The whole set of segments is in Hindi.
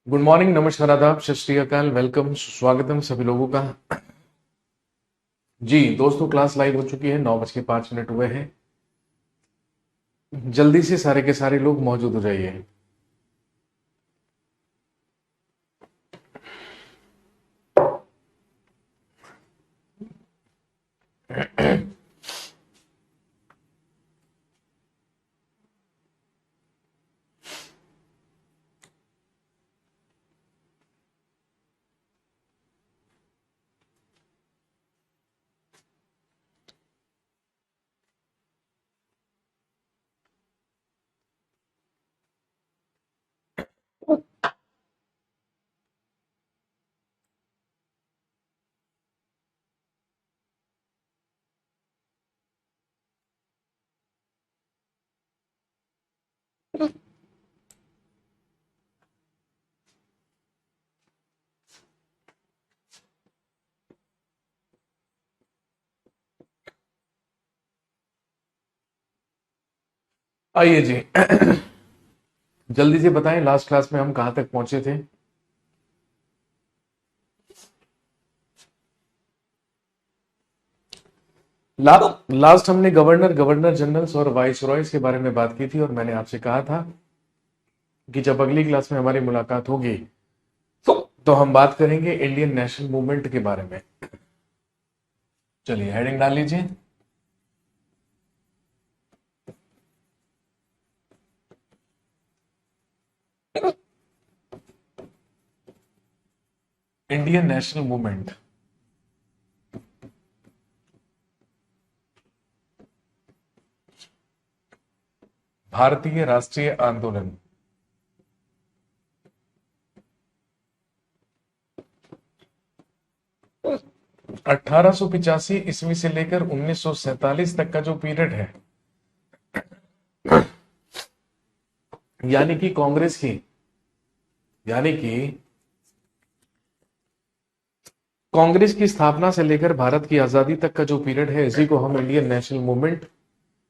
गुड मॉर्निंग, नमस्कार, आदाब, सत श्री अकाल, वेलकम, स्वागतम सभी लोगों का। जी दोस्तों, क्लास लाइव हो चुकी है। 9:05 हुए हैं। जल्दी से सारे के सारे लोग मौजूद हो जाइए। आइए जी। जल्दी से बताएं, लास्ट क्लास में हम कहां तक पहुंचे थे? लास्ट हमने गवर्नर, गवर्नर जनरल्स और वाइस रॉयस के बारे में बात की थी और मैंने आपसे कहा था कि जब अगली क्लास में हमारी मुलाकात होगी तो हम बात करेंगे इंडियन नेशनल मूवमेंट के बारे में। चलिए हेडिंग डाल लीजिए। इंडियन नेशनल मूवमेंट भारतीय राष्ट्रीय आंदोलन। अठारह सौ पिचासी ईस्वी से लेकर 1947 तक का जो पीरियड है, यानी कि कांग्रेस की यानी कि कांग्रेस की स्थापना से लेकर भारत की आजादी तक का जो पीरियड है, इसी को हम इंडियन नेशनल मूवमेंट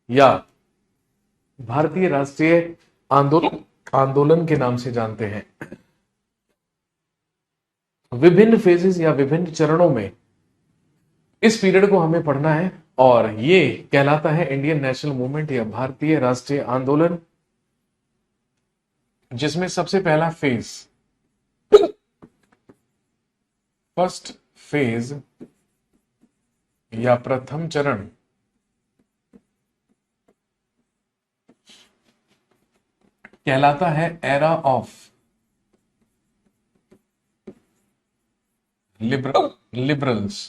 या भारतीय राष्ट्रीय आंदोलन आंदोलन के नाम से जानते हैं। विभिन्न फेजेस या विभिन्न चरणों में इस पीरियड को हमें पढ़ना है और ये कहलाता है इंडियन नेशनल मूवमेंट या भारतीय राष्ट्रीय आंदोलन, जिसमें सबसे पहला फेज, फर्स्ट फेज या प्रथम चरण कहलाता है एरा ऑफ लिबरल्स,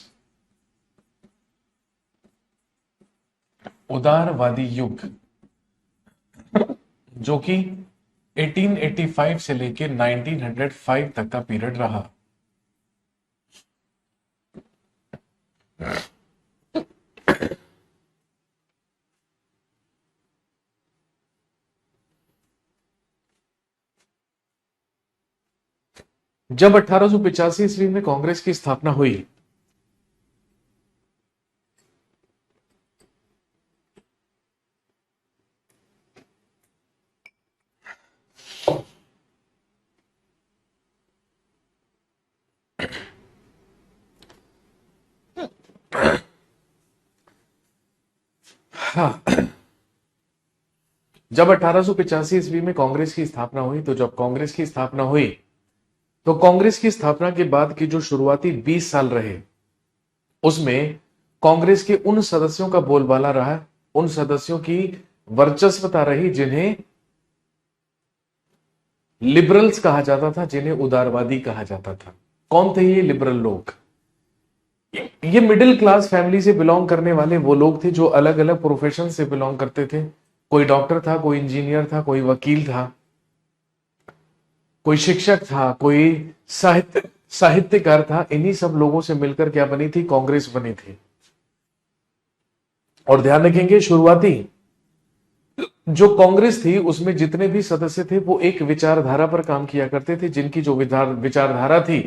उदारवादी युग, जो कि 1885 से लेकर 1905 तक का पीरियड रहा। जब 1885 ईस्वी में कांग्रेस की स्थापना हुई हाँ, जब 1885 ईस्वी में कांग्रेस की स्थापना हुई तो कांग्रेस की स्थापना के बाद की जो शुरुआती 20 साल रहे, उसमें कांग्रेस के उन सदस्यों का बोलबाला रहा, उन सदस्यों की वर्चस्वता रही जिन्हें लिबरल्स कहा जाता था, जिन्हें उदारवादी कहा जाता था। कौन थे ये लिबरल लोग? ये मिडिल क्लास फैमिली से बिलोंग करने वाले वो लोग थे जो अलग अलग प्रोफेशन से बिलोंग करते थे। कोई डॉक्टर था, कोई इंजीनियर था, कोई वकील था, कोई शिक्षक था, कोई साहित्यकार था। इन्हीं सब लोगों से मिलकर क्या बनी थी? कांग्रेस बनी थी। और ध्यान रखेंगे, शुरुआती जो कांग्रेस थी उसमें जितने भी सदस्य थे वो एक विचारधारा पर काम किया करते थे, जिनकी जो विचारधारा थी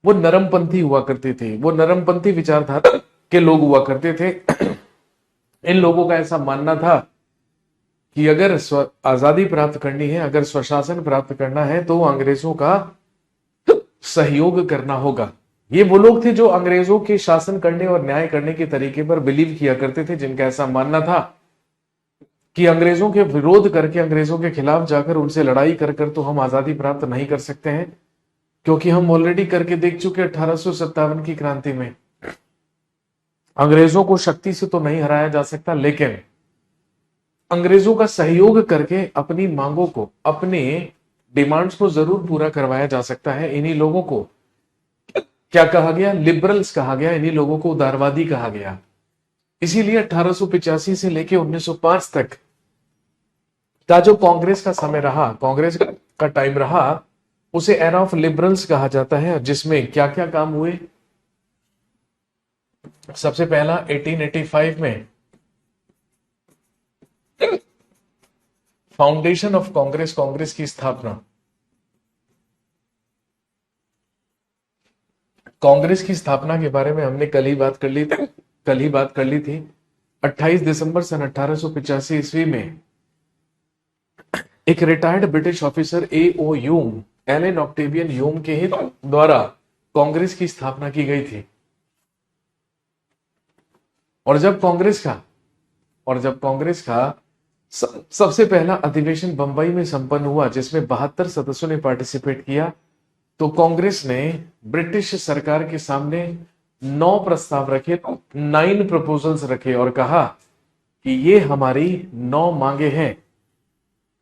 वो नरमपंथी हुआ करते थे, वो नरमपंथी विचारधारा के लोग हुआ करते थे। इन लोगों का ऐसा मानना था कि अगर आजादी प्राप्त करनी है, अगर स्वशासन प्राप्त करना है, तो अंग्रेजों का सहयोग करना होगा। ये वो लोग थे जो अंग्रेजों के शासन करने और न्याय करने के तरीके पर बिलीव किया करते थे, जिनका ऐसा मानना था कि अंग्रेजों के विरोध करके, अंग्रेजों के खिलाफ जाकर उनसे लड़ाई कर कर तो हम आजादी प्राप्त नहीं कर सकते हैं, क्योंकि हम ऑलरेडी करके देख चुके 1857 की क्रांति में। अंग्रेजों को शक्ति से तो नहीं हराया जा सकता, लेकिन अंग्रेजों का सहयोग करके अपनी मांगों को, अपने डिमांड्स को जरूर पूरा करवाया जा सकता है। इन्हीं लोगों को क्या कहा गया? लिबरल्स कहा गया। इन्हीं लोगों को उदारवादी कहा गया। इसीलिए 1885 से लेकर 1905 तक का जो कांग्रेस का समय रहा, कांग्रेस का टाइम रहा, उसे एरा ऑफ लिबरल्स कहा जाता है। जिसमें क्या क्या काम हुए? सबसे पहला 1885 में फाउंडेशन ऑफ कांग्रेस, कांग्रेस की स्थापना। कांग्रेस की स्थापना के बारे में हमने कल ही बात कर ली थी। 28 दिसंबर सन 1885 ईस्वी में एक retired British officer A.O. Hume, Allan Octavian Hume के ही द्वारा कांग्रेस की स्थापना की गई थी। और जब कांग्रेस का सबसे पहला अधिवेशन बंबई में संपन्न हुआ, जिसमें 72 सदस्यों ने पार्टिसिपेट किया, तो कांग्रेस ने ब्रिटिश सरकार के सामने 9 प्रस्ताव रखे, 9 प्रपोजल्स रखे और कहा कि ये हमारी 9 मांगे हैं,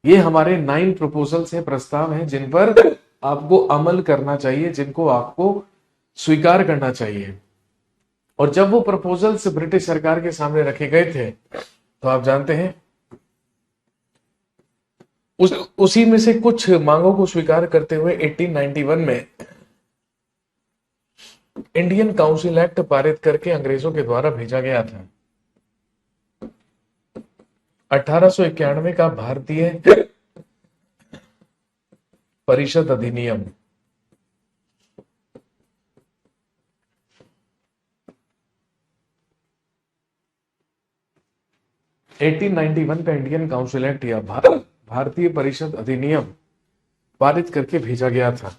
ये हमारे 9 प्रपोजल्स हैं, प्रस्ताव हैं, जिन पर आपको अमल करना चाहिए, जिनको आपको स्वीकार करना चाहिए। और जब वो प्रपोजल्स ब्रिटिश सरकार के सामने रखे गए थे, तो आप जानते हैं उसी में से कुछ मांगों को स्वीकार करते हुए 1891 में इंडियन काउंसिल एक्ट पारित करके अंग्रेजों के द्वारा भेजा गया था। 1891 का भारतीय परिषद अधिनियम, का इंडियन काउंसिल एक्ट या भारतीय परिषद अधिनियम पारित करके भेजा गया था।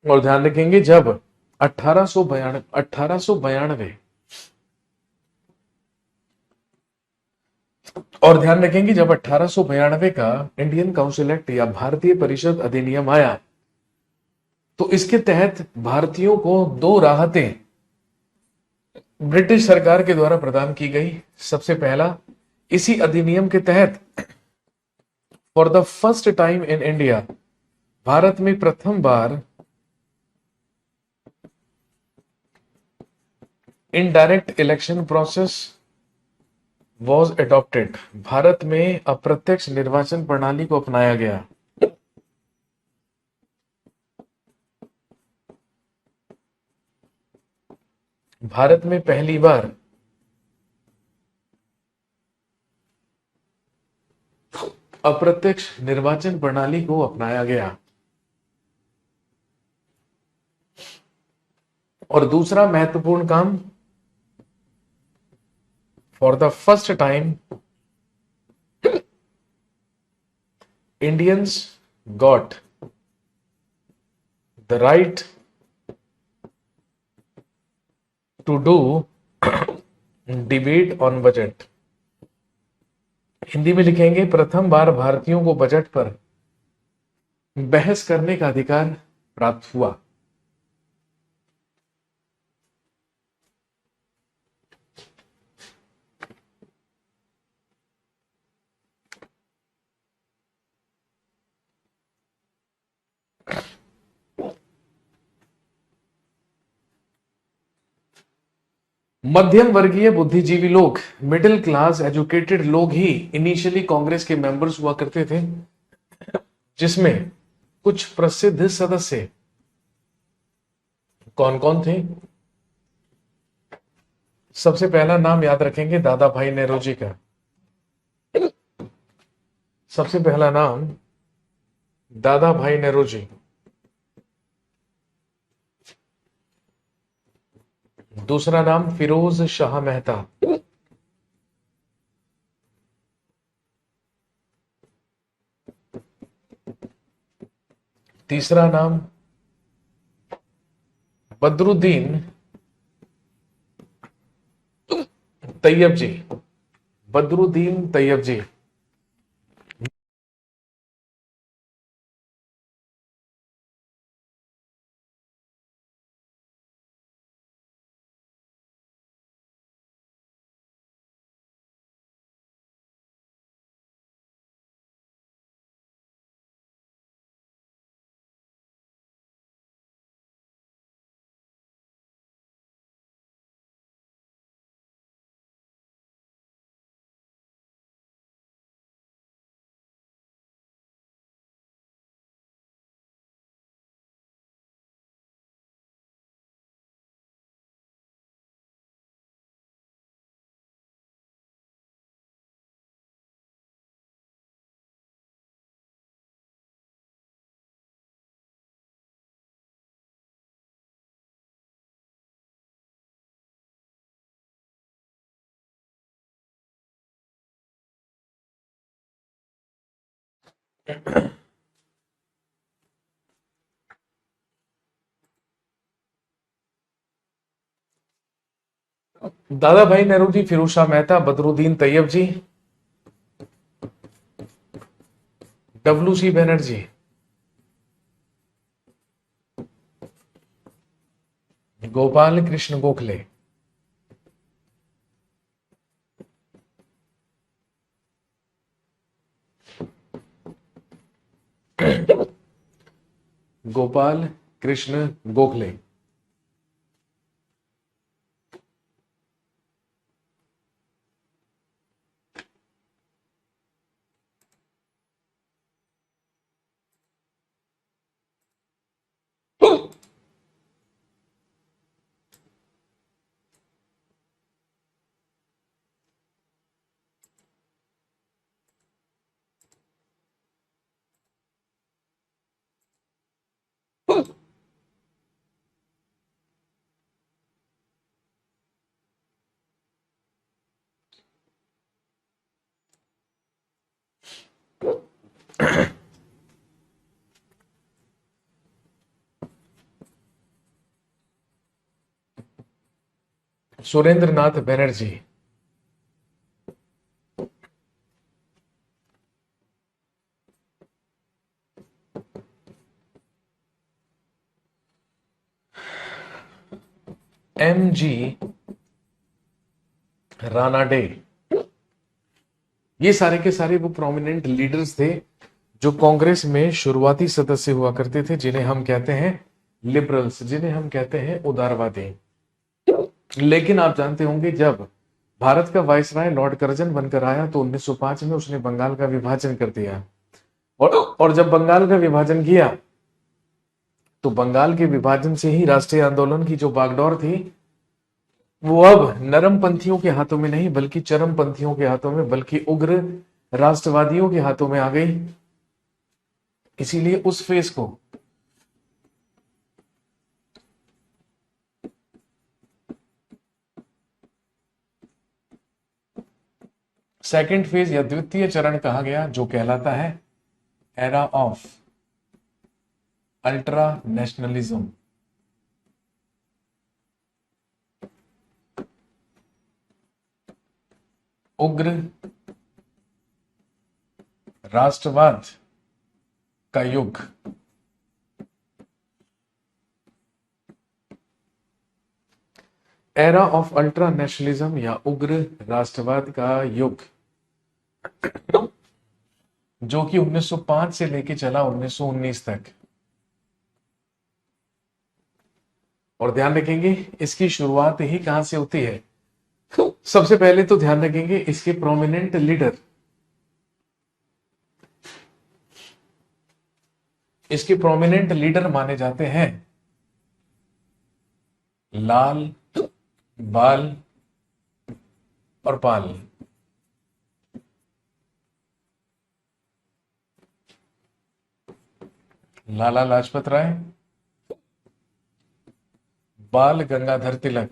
और ध्यान रखेंगे, जब 1892 और ध्यान रखेंगे जब 1892 का इंडियन काउंसिल एक्ट या भारतीय परिषद अधिनियम आया, तो इसके तहत भारतीयों को 2 राहतें ब्रिटिश सरकार के द्वारा प्रदान की गई। सबसे पहला, इसी अधिनियम के तहत for the first time in India, Bharat में प्रथम बार indirect election process was adopted, Bharat में अप्रत्यक्ष निर्वाचन प्रणाली को अपनाया गया। भारत में पहली बार अप्रत्यक्ष निर्वाचन प्रणाली को अपनाया गया। और दूसरा महत्वपूर्ण काम, for the first time Indians got the right to do debate on budget. Hindi में लिखेंगे, प्रथम बार भारतीयों को बजट पर बहस करने का अधिकार प्राप्त हुआ। मध्यम वर्गीय बुद्धिजीवी लोग, मिडिल क्लास एजुकेटेड लोग ही इनिशियली कांग्रेस के मेंबर्स हुआ करते थे, जिसमें कुछ प्रसिद्ध सदस्य कौन कौन थे? सबसे पहला नाम याद रखेंगे दादा भाई नेहरू जी का। सबसे पहला नाम दादा भाई नेहरू जी, दूसरा नाम फिरोज शाह मेहता, तीसरा नाम बदरुद्दीन तैयब जी, बदरुद्दीन तैयब जी, दादा भाई नेहरू जी, फिरोज शाह मेहता, बदरुद्दीन तैयब जी, डब्ल्यू सी बनर्जी, गोपाल कृष्ण गोखले, गोपाल कृष्ण गोखले, सुरेंद्र नाथ बनर्जी, M. G. रानाडे। ये सारे के सारे वो प्रोमिनेंट लीडर्स थे जो कांग्रेस में शुरुआती सदस्य हुआ करते थे, जिन्हें हम कहते हैं लिबरल्स, जिन्हें हम कहते हैं उदारवादी। लेकिन आप जानते होंगे, जब भारत का वायसराय लॉर्ड कर्जन बनकर आया तो 1905 में उसने बंगाल का विभाजन कर दिया। और जब बंगाल का विभाजन किया तो बंगाल के विभाजन से ही राष्ट्रीय आंदोलन की जो बागडोर थी वो अब नरम पंथियों के हाथों में नहीं बल्कि चरम पंथियों के हाथों में, बल्कि उग्र राष्ट्रवादियों के हाथों में आ गई। इसीलिए उस फेज को सेकंड फेज या द्वितीय चरण कहा गया, जो कहलाता है एरा ऑफ अल्ट्रा नेशनलिज्म। उग्र राष्ट्रवाद का युग। एरा ऑफ अल्ट्रा नेशनलिज्म या उग्र राष्ट्रवाद का युग, जो कि 1905 से लेके चला 1919 तक। और ध्यान रखेंगे इसकी शुरुआत ही कहां से होती है। सबसे पहले तो ध्यान रखेंगे इसके प्रोमिनेंट लीडर, इसके प्रोमिनेंट लीडर माने जाते हैं लाल, बाल और पाल। लाला लाजपत राय, बाल गंगाधर तिलक।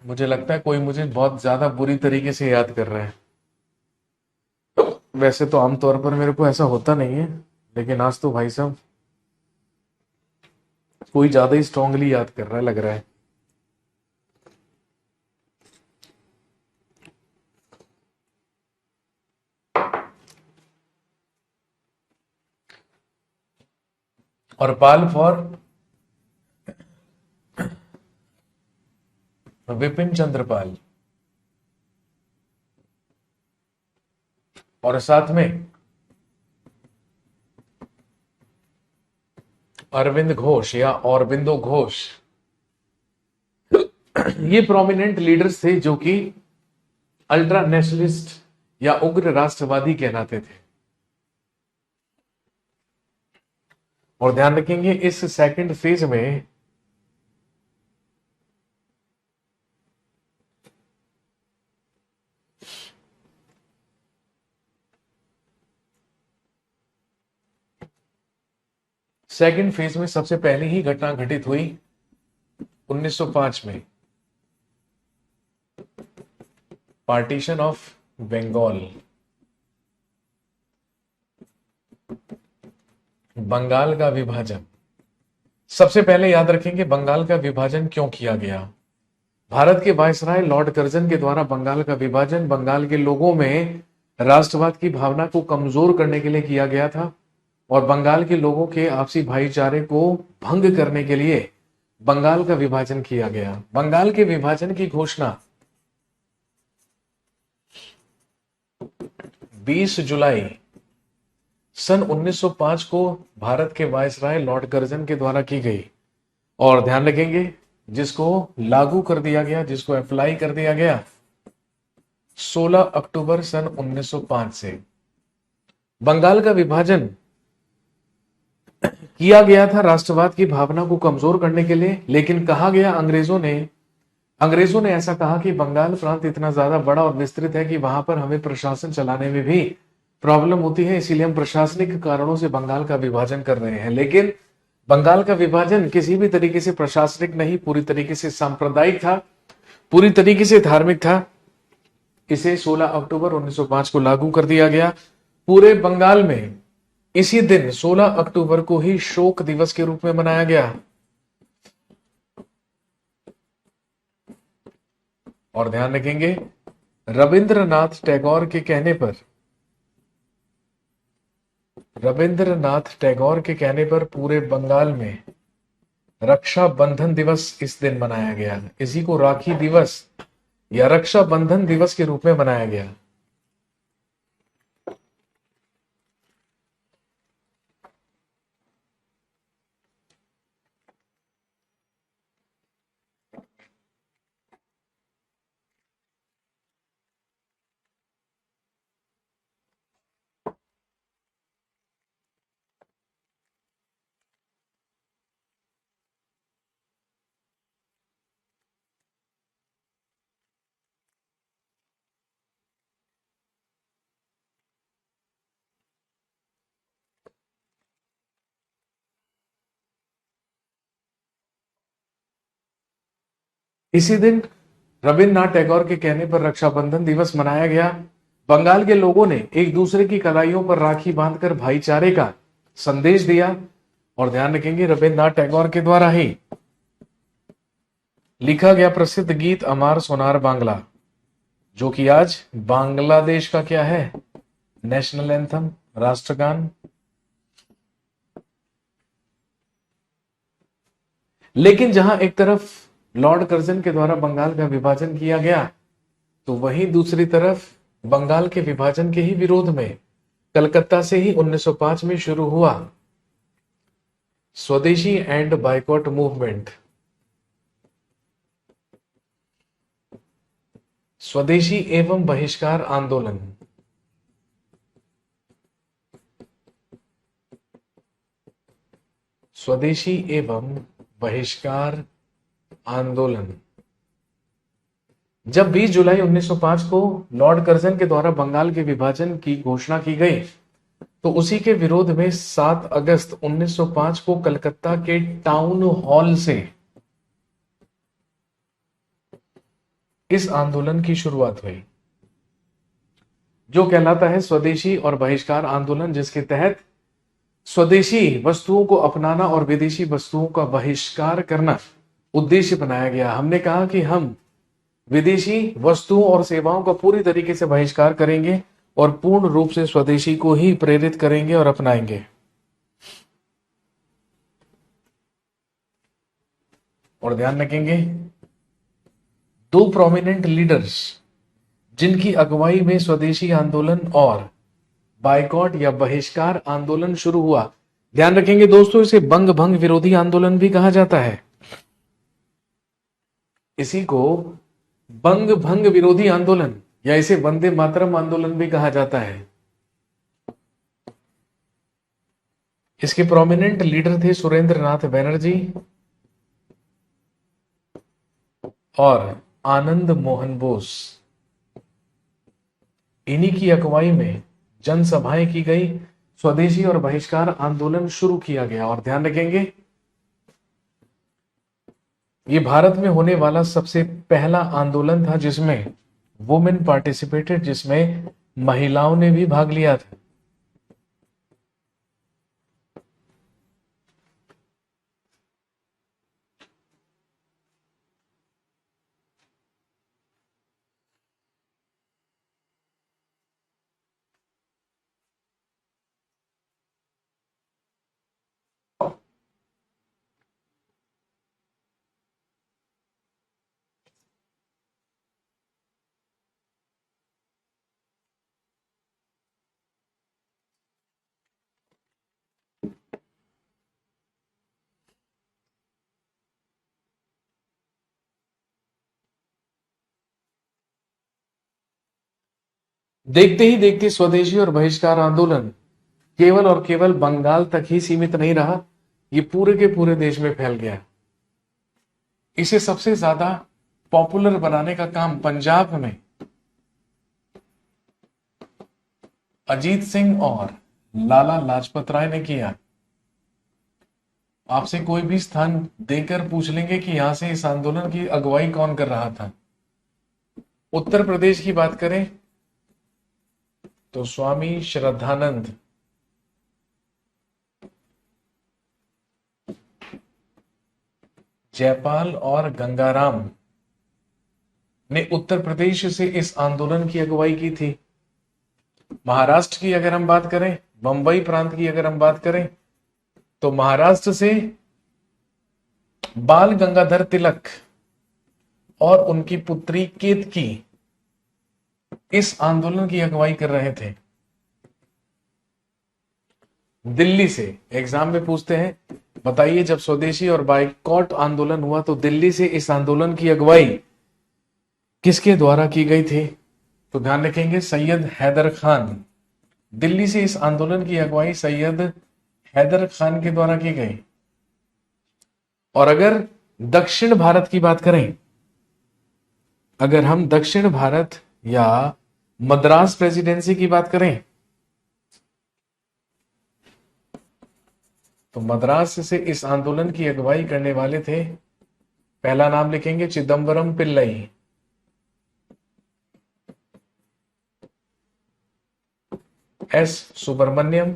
मुझे लगता है कोई मुझे बहुत ज्यादा बुरी तरीके से याद कर रहा है। वैसे तो आमतौर पर मेरे को ऐसा होता नहीं है, लेकिन आज तो भाई साहब कोई ज्यादा ही स्ट्रांगली याद कर रहा है लग रहा है। और पाल फॉर विपिन चंद्रपाल, और साथ में अरविंद घोष या औरबिंदो घोष। ये प्रोमिनेंट लीडर्स थे जो कि अल्ट्रा नेशनलिस्ट या उग्र राष्ट्रवादी कहलाते थे। और ध्यान रखेंगे इस सेकंड फेज में सबसे पहले ही घटना घटित हुई 1905 में, पार्टीशन ऑफ बंगाल, बंगाल का विभाजन। सबसे पहले याद रखेंगे बंगाल का विभाजन क्यों किया गया। भारत के वायसराय लॉर्ड कर्जन के द्वारा बंगाल का विभाजन बंगाल के लोगों में राष्ट्रवाद की भावना को कमजोर करने के लिए किया गया था, और बंगाल के लोगों के आपसी भाईचारे को भंग करने के लिए बंगाल का विभाजन किया गया। बंगाल के विभाजन की घोषणा 20 जुलाई सन 1905 को भारत के वायसराय लॉर्ड कर्जन के द्वारा की गई, और ध्यान रखेंगे जिसको लागू कर दिया गया, जिसको अप्लाई कर दिया गया 16 अक्टूबर सन 1905 से। बंगाल का विभाजन किया गया था राष्ट्रवाद की भावना को कमजोर करने के लिए, लेकिन कहा गया अंग्रेजों ने ऐसा कहा कि बंगाल प्रांत इतना ज्यादा बड़ा और विस्तृत है कि वहां पर हमें प्रशासन चलाने में भी प्रॉब्लम होती है, इसीलिए हम प्रशासनिक कारणों से बंगाल का विभाजन कर रहे हैं। लेकिन बंगाल का विभाजन किसी भी तरीके से प्रशासनिक नहीं, पूरी तरीके से सांप्रदायिक था, पूरी तरीके से धार्मिक था। इसे 16 अक्टूबर 1905 को लागू कर दिया गया। पूरे बंगाल में इसी दिन 16 अक्टूबर को ही शोक दिवस के रूप में मनाया गया। और ध्यान रखेंगे रविंद्रनाथ टैगोर के कहने पर पूरे बंगाल में रक्षा बंधन दिवस इस दिन मनाया गया। इसी को राखी दिवस या रक्षा बंधन दिवस के रूप में मनाया गया। इसी दिन रविन्द्रनाथ टैगोर के कहने पर रक्षाबंधन दिवस मनाया गया। बंगाल के लोगों ने एक दूसरे की कलाइयों पर राखी बांधकर भाईचारे का संदेश दिया। और ध्यान रखेंगे रविन्द्रनाथ टैगोर के द्वारा ही लिखा गया प्रसिद्ध गीत अमार सोनार बांग्ला, जो कि आज बांग्लादेश का क्या है, नेशनल एंथम, राष्ट्रगान। लेकिन जहां एक तरफ लॉर्ड कर्जन के द्वारा बंगाल का विभाजन किया गया, तो वहीं दूसरी तरफ बंगाल के विभाजन के ही विरोध में कलकत्ता से ही 1905 में शुरू हुआ स्वदेशी एंड बायकॉट मूवमेंट। स्वदेशी एवं बहिष्कार आंदोलन। स्वदेशी एवं बहिष्कार आंदोलन। जब 20 जुलाई 1905 को लॉर्ड कर्जन के द्वारा बंगाल के विभाजन की घोषणा की गई, तो उसी के विरोध में 7 अगस्त 1905 को कलकत्ता के टाउन हॉल से इस आंदोलन की शुरुआत हुई, जो कहलाता है स्वदेशी और बहिष्कार आंदोलन, जिसके तहत स्वदेशी वस्तुओं को अपनाना और विदेशी वस्तुओं का बहिष्कार करना उद्देश्य बनाया गया। हमने कहा कि हम विदेशी वस्तुओं और सेवाओं का पूरी तरीके से बहिष्कार करेंगे और पूर्ण रूप से स्वदेशी को ही प्रेरित करेंगे और अपनाएंगे। और ध्यान रखेंगे, दो प्रोमिनेंट लीडर्स जिनकी अगुवाई में स्वदेशी आंदोलन और बाइकॉट या बहिष्कार आंदोलन शुरू हुआ। ध्यान रखेंगे दोस्तों, इसे बंग भंग विरोधी आंदोलन भी कहा जाता है। इसी को बंग भंग विरोधी आंदोलन या इसे वंदे मातरम आंदोलन भी कहा जाता है। इसके प्रोमिनेंट लीडर थे सुरेंद्र नाथ बनर्जी और आनंद मोहन बोस। इन्हीं की अगुवाई में जनसभाएं की गई, स्वदेशी और बहिष्कार आंदोलन शुरू किया गया। और ध्यान रखेंगे, ये भारत में होने वाला सबसे पहला आंदोलन था जिसमें वुमेन पार्टिसिपेटेड, जिसमें महिलाओं ने भी भाग लिया था। देखते ही देखते स्वदेशी और बहिष्कार आंदोलन केवल और केवल बंगाल तक ही सीमित नहीं रहा, ये पूरे के पूरे देश में फैल गया। इसे सबसे ज्यादा पॉपुलर बनाने का काम पंजाब में अजीत सिंह और लाला लाजपत राय ने किया। आपसे कोई भी स्थान देकर पूछ लेंगे कि यहां से इस आंदोलन की अगुवाई कौन कर रहा था। उत्तर प्रदेश की बात करें तो स्वामी श्रद्धानंद, जयपाल और गंगाराम ने उत्तर प्रदेश से इस आंदोलन की अगुवाई की थी। महाराष्ट्र की अगर हम बात करें, बंबई प्रांत की अगर हम बात करें, तो महाराष्ट्र से बाल गंगाधर तिलक और उनकी पुत्री केतकी इस आंदोलन की अगुवाई कर रहे थे। दिल्ली से एग्जाम में पूछते हैं, बताइए जब स्वदेशी और बाइकॉट आंदोलन हुआ तो दिल्ली से इस आंदोलन की अगुवाई किसके द्वारा की गई थी? तो ध्यान रखेंगे, सैयद हैदर खान। दिल्ली से इस आंदोलन की अगुवाई सैयद हैदर खान के द्वारा की गई। और अगर दक्षिण भारत की बात करें, अगर हम दक्षिण भारत या मद्रास प्रेसिडेंसी की बात करें, तो मद्रास से इस आंदोलन की अगुवाई करने वाले थे, पहला नाम लिखेंगे चिदम्बरम पिल्लई, एस सुब्रमण्यम,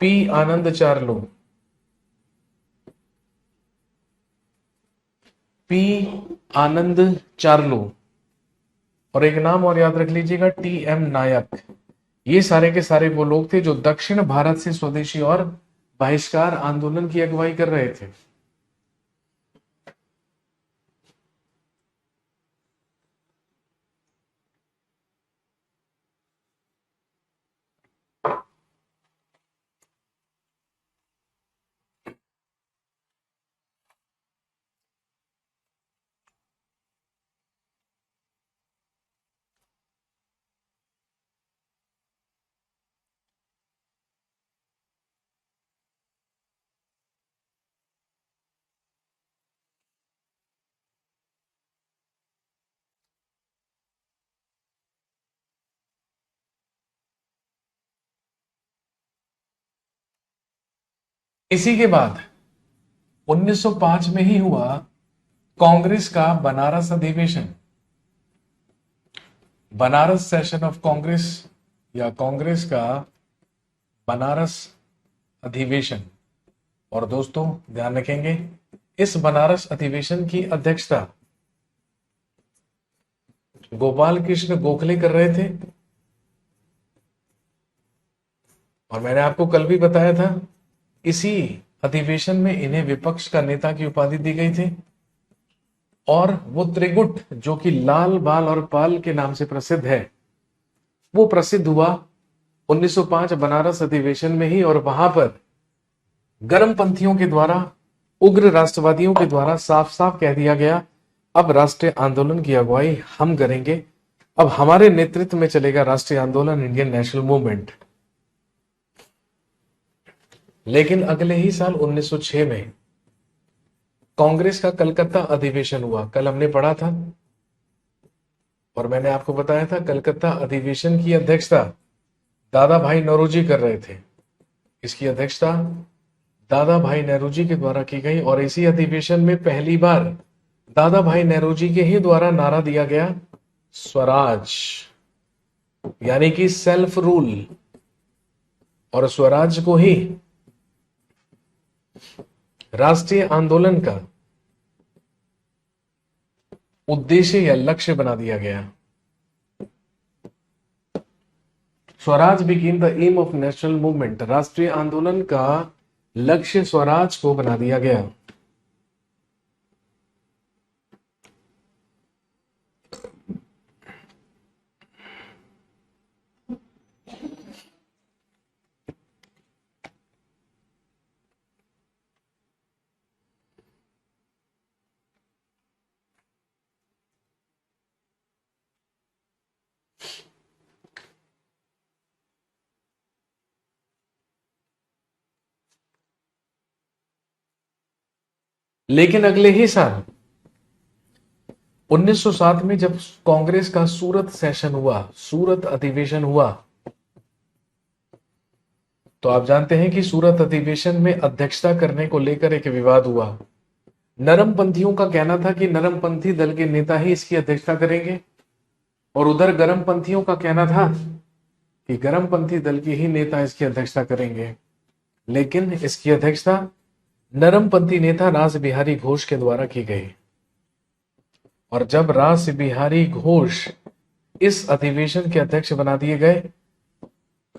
पी आनंद चार्लो, पी आनंद चार्लो, और एक नाम और याद रख लीजिएगा, टी एम नायक। ये सारे के सारे वो लोग थे जो दक्षिण भारत से स्वदेशी और बहिष्कार आंदोलन की अगुवाई कर रहे थे। इसी के बाद 1905 में ही हुआ कांग्रेस का बनारस अधिवेशन, बनारस सेशन ऑफ कांग्रेस, या कांग्रेस का बनारस अधिवेशन। और दोस्तों ध्यान रखेंगे, इस बनारस अधिवेशन की अध्यक्षता गोपाल कृष्ण गोखले कर रहे थे। और मैंने आपको कल भी बताया था, इसी अधिवेशन में इन्हें विपक्ष का नेता की उपाधि दी गई थी। और वो त्रिगुट जो कि लाल बाल और पाल के नाम से प्रसिद्ध है, वो प्रसिद्ध हुआ 1905 बनारस अधिवेशन में ही। और वहां पर गर्मपंथियों के द्वारा, उग्र राष्ट्रवादियों के द्वारा साफ साफ कह दिया गया, अब राष्ट्रीय आंदोलन की अगुवाई हम करेंगे, अब हमारे नेतृत्व में चलेगा राष्ट्रीय आंदोलन, इंडियन नेशनल मूवमेंट। लेकिन अगले ही साल 1906 में कांग्रेस का कलकत्ता अधिवेशन हुआ। कल हमने पढ़ा था और मैंने आपको बताया था, कलकत्ता अधिवेशन की अध्यक्षता दादा भाई नौरोजी कर रहे थे। इसकी अध्यक्षता दादा भाई नेहरू के द्वारा की गई। और इसी अधिवेशन में पहली बार दादा भाई नेहरू के ही द्वारा नारा दिया गया, स्वराज, यानी कि सेल्फ रूल। और स्वराज को ही राष्ट्रीय आंदोलन का उद्देश्य या लक्ष्य बना दिया गया। Swaraj became the aim of national movement, राष्ट्रीय आंदोलन का लक्ष्य स्वराज को बना दिया गया। लेकिन अगले ही साल 1907 में जब कांग्रेस का सूरत सेशन हुआ, सूरत अधिवेशन हुआ, तो आप जानते हैं कि सूरत अधिवेशन में अध्यक्षता करने को लेकर एक विवाद हुआ। नरमपंथियों का कहना था कि नरमपंथी दल के नेता ही इसकी अध्यक्षता करेंगे, और उधर गरमपंथियों का कहना था कि गरमपंथी दल के ही नेता इसकी अध्यक्षता करेंगे। लेकिन इसकी अध्यक्षता नरमपंथी नेता रास बिहारी घोष के द्वारा की गई। और जब रास बिहारी घोष इस अधिवेशन के अध्यक्ष बना दिए गए,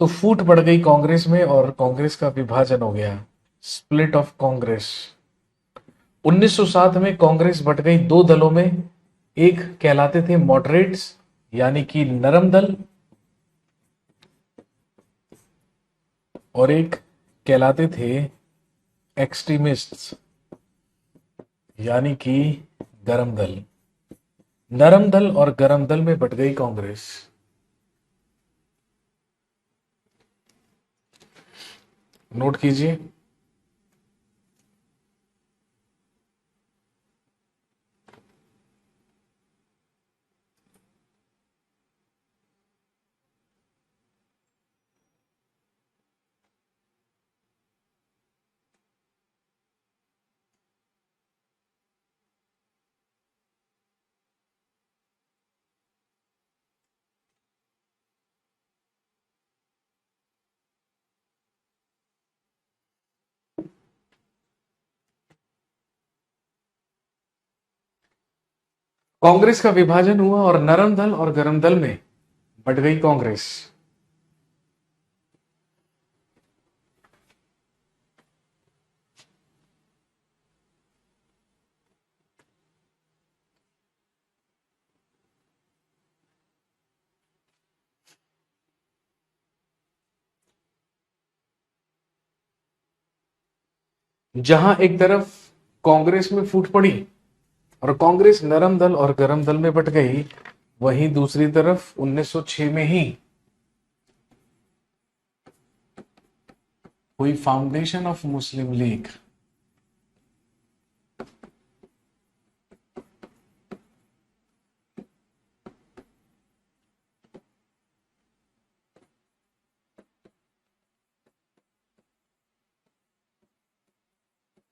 तो फूट पड़ गई कांग्रेस में और कांग्रेस का विभाजन हो गया, स्प्लिट ऑफ कांग्रेस। 1907 में कांग्रेस बट गई दो दलों में, एक कहलाते थे मॉडरेट्स यानी कि नरम दल, और एक कहलाते थे एक्सट्रीमिस्ट्स यानी कि गरम दल। नरम दल और गरम दल में बट गई कांग्रेस। नोट कीजिए, कांग्रेस का विभाजन हुआ और नरम दल और गरम दल में बट गई कांग्रेस। जहां एक तरफ कांग्रेस में फूट पड़ी और कांग्रेस नरम दल और गरम दल में बट गई, वहीं दूसरी तरफ 1906 में ही हुई foundation of Muslim league.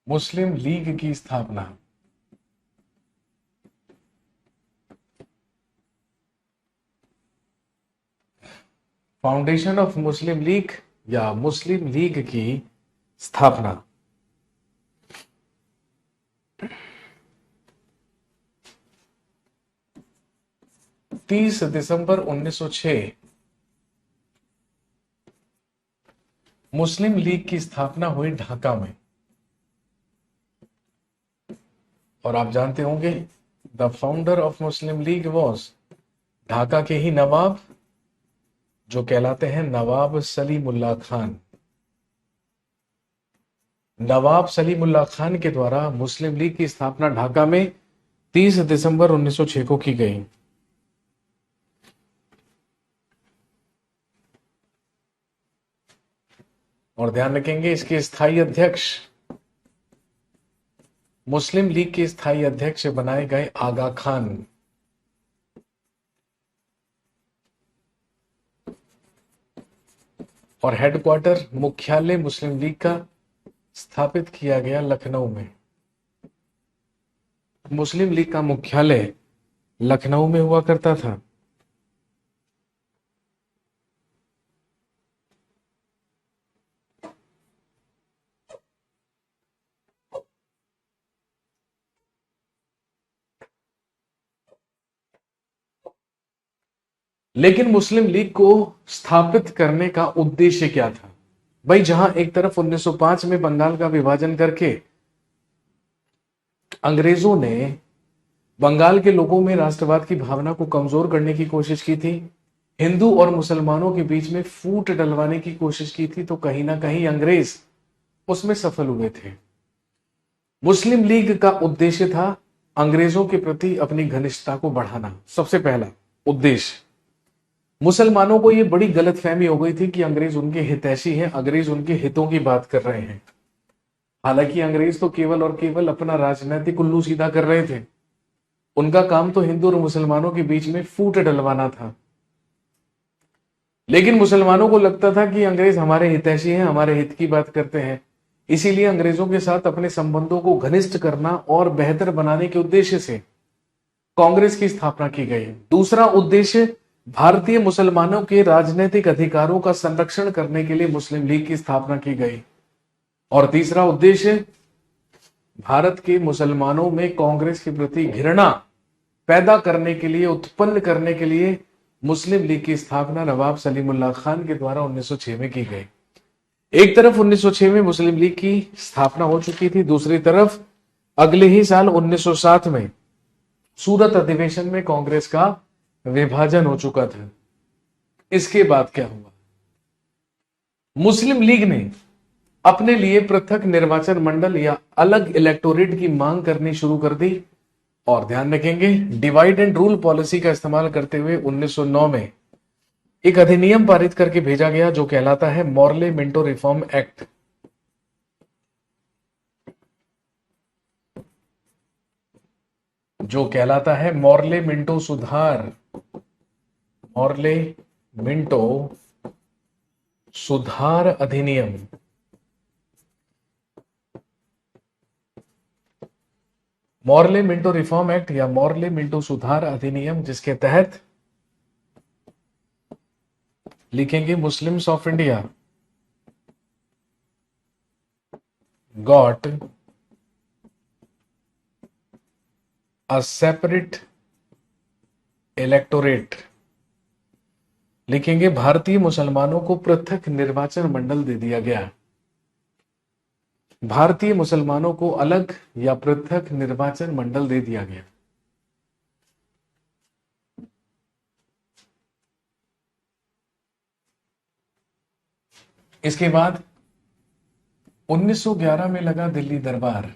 Muslim league की स्थापना। फाउंडेशन ऑफ मुस्लिम लीग या मुस्लिम लीग की स्थापना। 30 दिसंबर 1906 मुस्लिम लीग की स्थापना हुई ढाका में। और आप जानते होंगे the founder of Muslim league was Dhaka के ही नवाब, जो कहलाते हैं नवाब सलीमुल्लाह खान। नवाब सलीमुल्लाह खान के द्वारा मुस्लिम लीग की स्थापना ढाका में 30 दिसंबर 1906 को की गई। और ध्यान रखेंगे इसके स्थायी अध्यक्ष, मुस्लिम लीग के स्थायी अध्यक्ष बनाए गए आगा खान। और हेडक्वार्टर, मुख्यालय मुस्लिम लीग का स्थापित किया गया लखनऊ में। मुस्लिम लीग का मुख्यालय लखनऊ में हुआ करता था। लेकिन मुस्लिम लीग को स्थापित करने का उद्देश्य क्या था? भाई, जहां एक तरफ 1905 में बंगाल का विभाजन करके अंग्रेजों ने बंगाल के लोगों में राष्ट्रवाद की भावना को कमजोर करने की कोशिश की थी, हिंदू और मुसलमानों के बीच में फूट डलवाने की कोशिश की थी, तो कहीं ना कहीं अंग्रेज उसमें सफल हुए थे। मुस्लिम लीग का उद्देश्य था अंग्रेजों के प्रति अपनी घनिष्ठता को बढ़ाना। सबसे पहला उद्देश्य, मुसलमानों को यह बड़ी गलतफहमी हो गई थी कि अंग्रेज उनके हितैषी हैं, अंग्रेज उनके हितों की बात कर रहे हैं। हालांकि अंग्रेज तो केवल और केवल अपना राजनीतिक उल्लू सीधा कर रहे थे। उनका काम तो हिंदू और मुसलमानों के बीच में फूट डलवाना था। लेकिन मुसलमानों को लगता था कि अंग्रेज हमारे हितैषी हैं, हमारे हित की बात करते हैं। इसीलिए अंग्रेजों के साथ अपने संबंधों को घनिष्ठ करना और बेहतर बनाने के उद्देश्य से कांग्रेस की स्थापना की गई। दूसरा उद्देश्य, भारतीय मुसलमानों के राजनीतिक अधिकारों का संरक्षण करने के लिए मुस्लिम लीग की स्थापना की गई। और तीसरा उद्देश्य, भारत के मुसलमानों में कांग्रेस के प्रति घृणा पैदा करने के लिए, उत्पन्न करने के लिए मुस्लिम लीग की स्थापना नवाब सलीमुल्लाह खान के द्वारा 1906 में की गई। एक तरफ 1906 में मुस्लिम लीग की स्थापना हो चुकी थी, दूसरी तरफ अगले ही साल 1907 में सूरत अधिवेशन में कांग्रेस का विभाजन हो चुका था। इसके बाद क्या हुआ? मुस्लिम लीग ने अपने लिए पृथक निर्वाचन मंडल या अलग इलेक्टोरेट की मांग करनी शुरू कर दी। और ध्यान रखेंगे, डिवाइड एंड रूल पॉलिसी का इस्तेमाल करते हुए 1909 में एक अधिनियम पारित करके भेजा गया जो कहलाता है मॉर्ले मिंटो रिफॉर्म एक्ट। जो कहलाता है मॉर्ले मिंटो सुधार, मॉर्ले मिंटो सुधार अधिनियम। मॉर्ले मिंटो रिफॉर्म एक्ट या मॉर्ले मिंटो सुधार अधिनियम, जिसके तहत लिखेंगे Muslims of India got a separate electorate. लिखेंगे भारतीय मुसलमानों को पृथक निर्वाचन मंडल दे दिया गया। भारतीय मुसलमानों को अलग या पृथक निर्वाचन मंडल दे दिया गया। इसके बाद 1911 में लगा दिल्ली दरबार।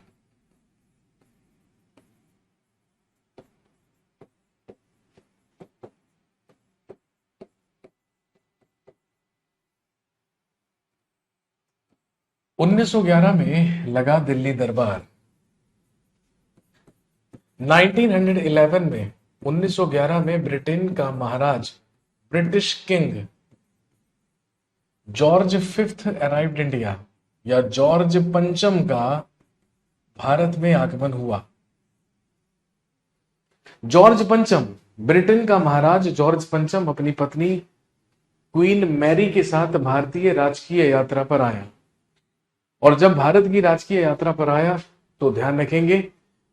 उन्नीस सौ 11 में लगा दिल्ली दरबार। 1911 में 1911 में ब्रिटेन का महाराज, British king George fifth arrived India या जॉर्ज पंचम का भारत में आगमन हुआ। जॉर्ज पंचम, ब्रिटेन का महाराज जॉर्ज पंचम अपनी पत्नी क्वीन मैरी के साथ भारतीय राजकीय यात्रा पर आया। और जब भारत की राजकीय यात्रा पर आया तो ध्यान रखेंगे,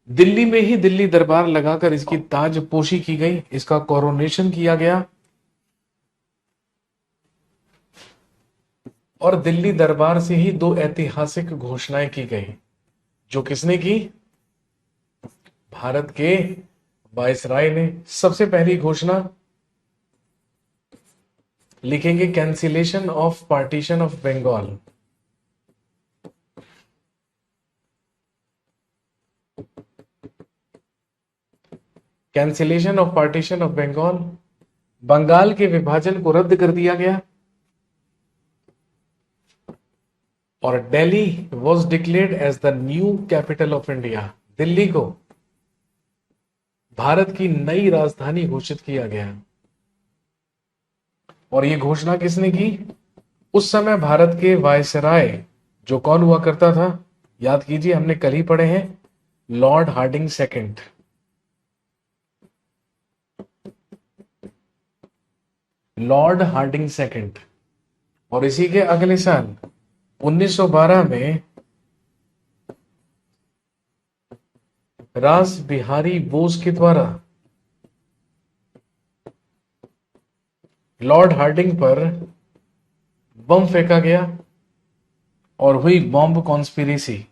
दिल्ली में ही दिल्ली दरबार लगाकर इसकी ताजपोशी की गई, इसका कोरोनेशन किया गया। और दिल्ली दरबार से ही दो ऐतिहासिक घोषणाएं की गई। जो किसने की? भारत के वायसराय ने। सबसे पहली घोषणा लिखेंगे, cancellation of partition of Bengal. Cancellation of partition of Bengal, Bengal के विभाजन को रद्द कर दिया गया। और Delhi was declared as the new capital of India. Delhi को भारत की नई राजधानी घोषित किया गया। और यह घोषणा किसने की? उस समय भारत के वायसराय जो कौन हुआ करता था, याद कीजिए, हमने कल ही पढ़े हैं, Lord Hardinge second. Lord Hardinge second. और इसी के अगले साल 1912 में रास बिहारी बोस के द्वारा लॉर्ड हार्डिंग पर बम फेंका गया और हुई बॉम्ब कॉन्स्पिरेसी।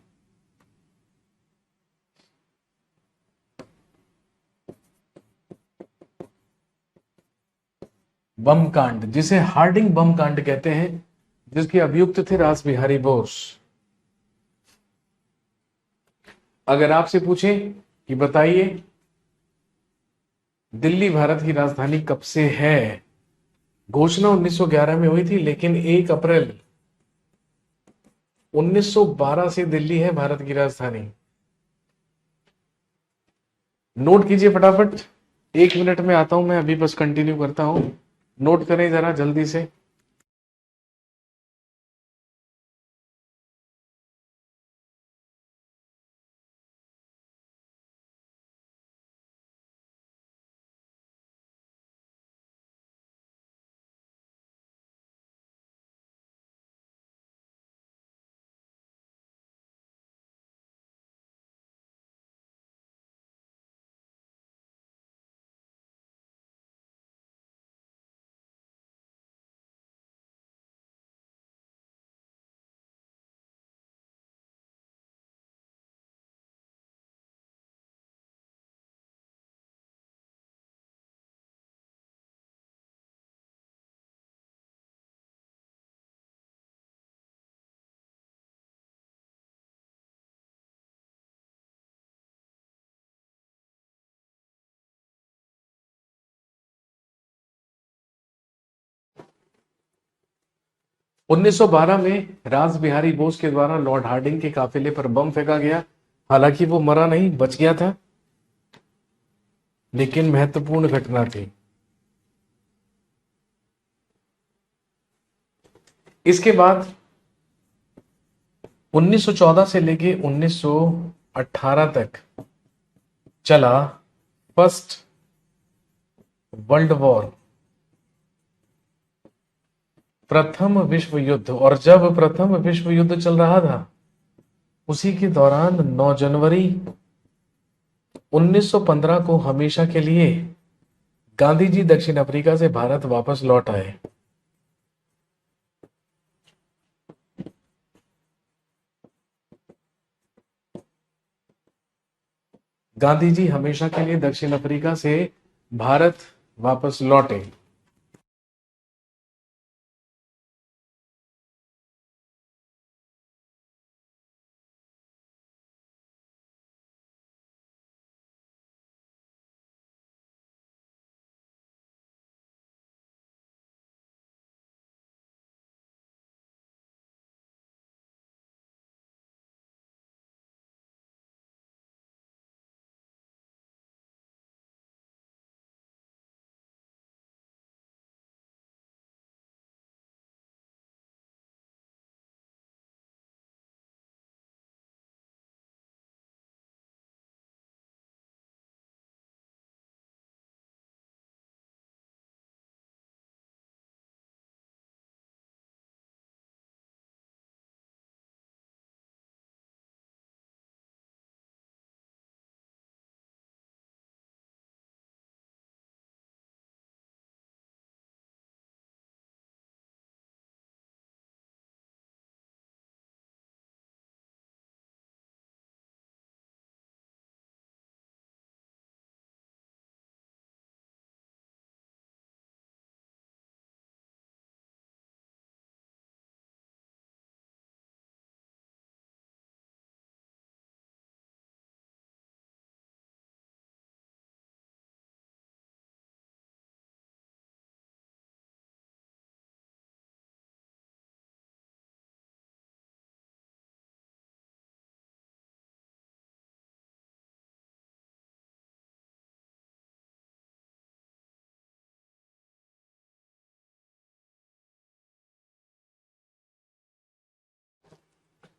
बम कांड, जिसे हार्डिंग बम कांड कहते हैं, जिसके अभियुक्त थे रास बिहारी बोस। अगर आपसे पूछे कि बताइए दिल्ली भारत की राजधानी कब से है, घोषणा 1911 में हुई थी, लेकिन 1 अप्रैल 1912 से दिल्ली है भारत की राजधानी। नोट कीजिए फटाफट, 1 मिनट में आता हूं मैं, अभी बस कंटिन्यू करता हूं, नोट करें जरा जल्दी से। उन्नीस सौ बारह में रास बिहारी बोस के द्वारा लॉर्ड हार्डिंग के काफिले पर बम फेंका गया। हालांकि वो मरा नहीं, बच गया था, लेकिन महत्वपूर्ण घटना थी। इसके बाद 1914 से लेके 1918 तक चला फर्स्ट वर्ल्ड वॉर, प्रथम विश्व युद्ध। और जब प्रथम विश्व युद्ध चल रहा था, उसी के दौरान 9 जनवरी 1915 को हमेशा के लिए गांधी जी दक्षिण अफ्रीका से भारत वापस लौट आए। गांधी जी हमेशा के लिए दक्षिण अफ्रीका से भारत वापस लौटे।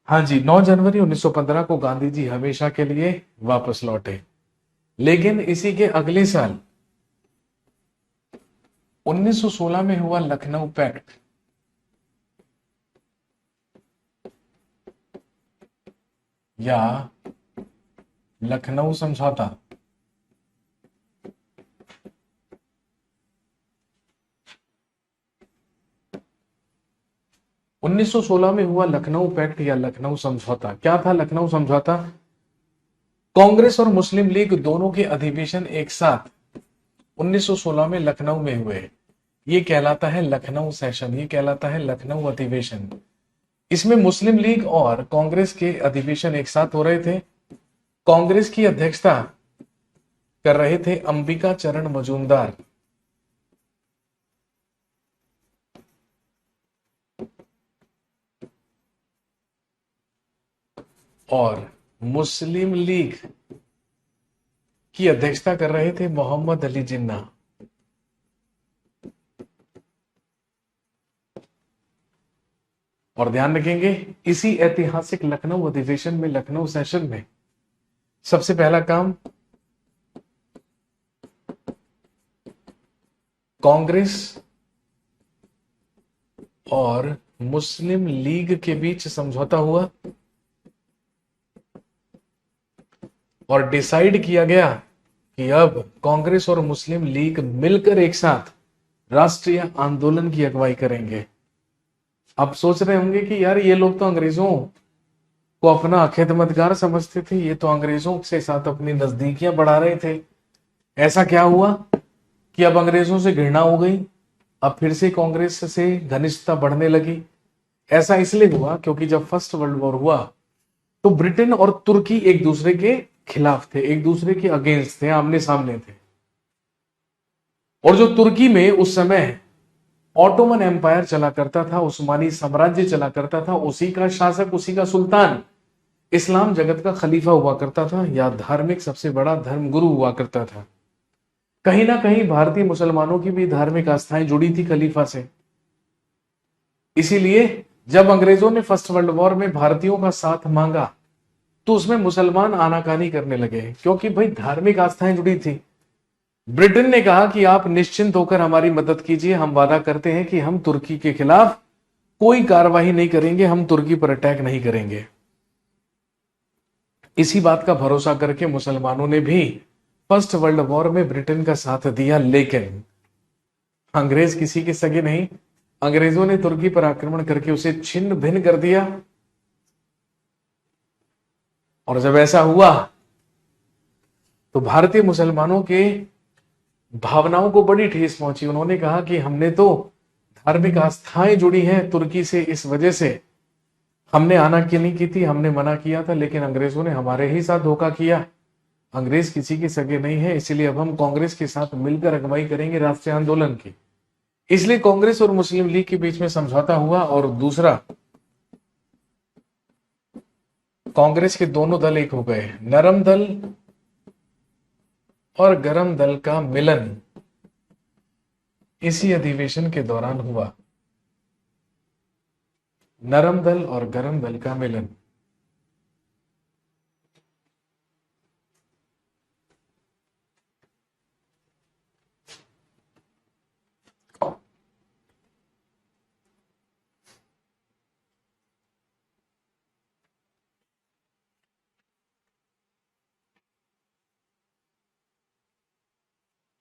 हाँ जी, 9 जनवरी 1915 को गांधी जी हमेशा के लिए वापस लौटे। लेकिन इसी के अगले साल 1916 में हुआ लखनऊ पैक्ट। या लखनऊ समझौता। उन्नीस सौ सोलह में हुआ लखनऊ पैक्ट या लखनऊ समझौता। क्या था लखनऊ समझौता? कांग्रेस और मुस्लिम लीग दोनों के अधिवेशन एक साथ 1916 में लखनऊ में हुए। ये कहलाता है लखनऊ सेशन, ये कहलाता है लखनऊ अधिवेशन। इसमें मुस्लिम लीग और कांग्रेस के अधिवेशन एक साथ हो रहे थे। कांग्रेस की अध्यक्षता कर रहे थे अंबिका चरण मजूमदार। और मुस्लिम लीग की अध्यक्षता कर रहे थे मोहम्मद अली जिन्ना। और ध्यान रखेंगे, इसी ऐतिहासिक लखनऊ अधिवेशन में, लखनऊ सेशन में सबसे पहला काम कांग्रेस और मुस्लिम लीग के बीच समझौता हुआ और डिसाइड किया गया कि अब कांग्रेस और मुस्लिम लीग मिलकर एक साथ राष्ट्रीय आंदोलन की अगुवाई करेंगे। आप सोच रहे होंगे कि यार ये लोग तो अंग्रेजों को अपना खिदमतगार समझते थे, ये तो अंग्रेजों के साथ अपनी नजदीकियां बढ़ा रहे थे। ऐसा क्या हुआ कि अब अंग्रेजों से घृणा हो गई, अब फिर से कांग्रेस से घनिष्ठता बढ़ने लगी? ऐसा इसलिए हुआ क्योंकि जब फर्स्ट वर्ल्ड वॉर हुआ तो ब्रिटेन और तुर्की एक दूसरे के खिलाफ थे, एक दूसरे के अगेंस्ट थे, आमने सामने थे। और जो तुर्की में उस समय ऑटोमन एम्पायर चला करता था, उस्मानी साम्राज्य चला करता था, उसी का शासक, उसी का सुल्तान इस्लाम जगत का खलीफा हुआ करता था, या धार्मिक सबसे बड़ा धर्मगुरु हुआ करता था। कहीं ना कहीं भारतीय मुसलमानों की भी धार्मिक आस्थाएं जुड़ी थी खलीफा से। इसीलिए जब अंग्रेजों ने फर्स्ट वर्ल्ड वॉर में भारतीयों का साथ मांगा तो उसमें मुसलमान आनाकानी करने लगे, क्योंकि भाई धार्मिक आस्थाएं जुड़ी थी। ब्रिटेन ने कहा कि आप निश्चिंत होकर हमारी मदद कीजिए, हम वादा करते हैं कि हम तुर्की के खिलाफ कोई कार्रवाई नहीं करेंगे, हम तुर्की पर अटैक नहीं करेंगे। इसी बात का भरोसा करके मुसलमानों ने भी फर्स्ट वर्ल्ड वॉर में ब्रिटेन का साथ दिया। लेकिन अंग्रेज किसी के सगे नहीं, अंग्रेजों ने तुर्की पर आक्रमण करके उसे छिन्न भिन्न कर दिया। और जब ऐसा हुआ तो भारतीय मुसलमानों के भावनाओं को बड़ी ठेस पहुंची। उन्होंने कहा कि हमने तो धार्मिक आस्थाएं जुड़ी हैं तुर्की से, इस वजह से हमने आनाकानी की थी, हमने मना किया था, लेकिन अंग्रेजों ने हमारे ही साथ धोखा किया। अंग्रेज किसी के सगे नहीं है, इसलिए अब हम कांग्रेस के साथ मिलकर अगुवाई करेंगे राष्ट्रीय आंदोलन की। इसलिए कांग्रेस और मुस्लिम लीग के बीच में समझौता हुआ। और दूसरा, कांग्रेस के दोनों दल एक हो गए, नरम दल और गरम दल का मिलन इसी अधिवेशन के दौरान हुआ। नरम दल और गरम दल का मिलन।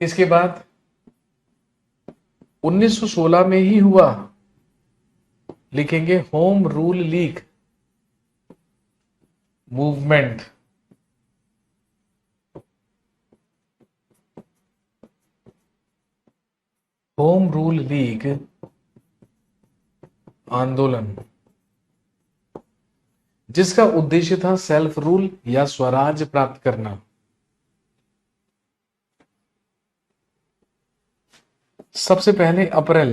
इसके बाद 1916 में ही हुआ, लिखेंगे home rule league movement. Home rule league आंदोलन, जिसका उद्देश्य था सेल्फ रूल या स्वराज प्राप्त करना। सबसे पहले अप्रैल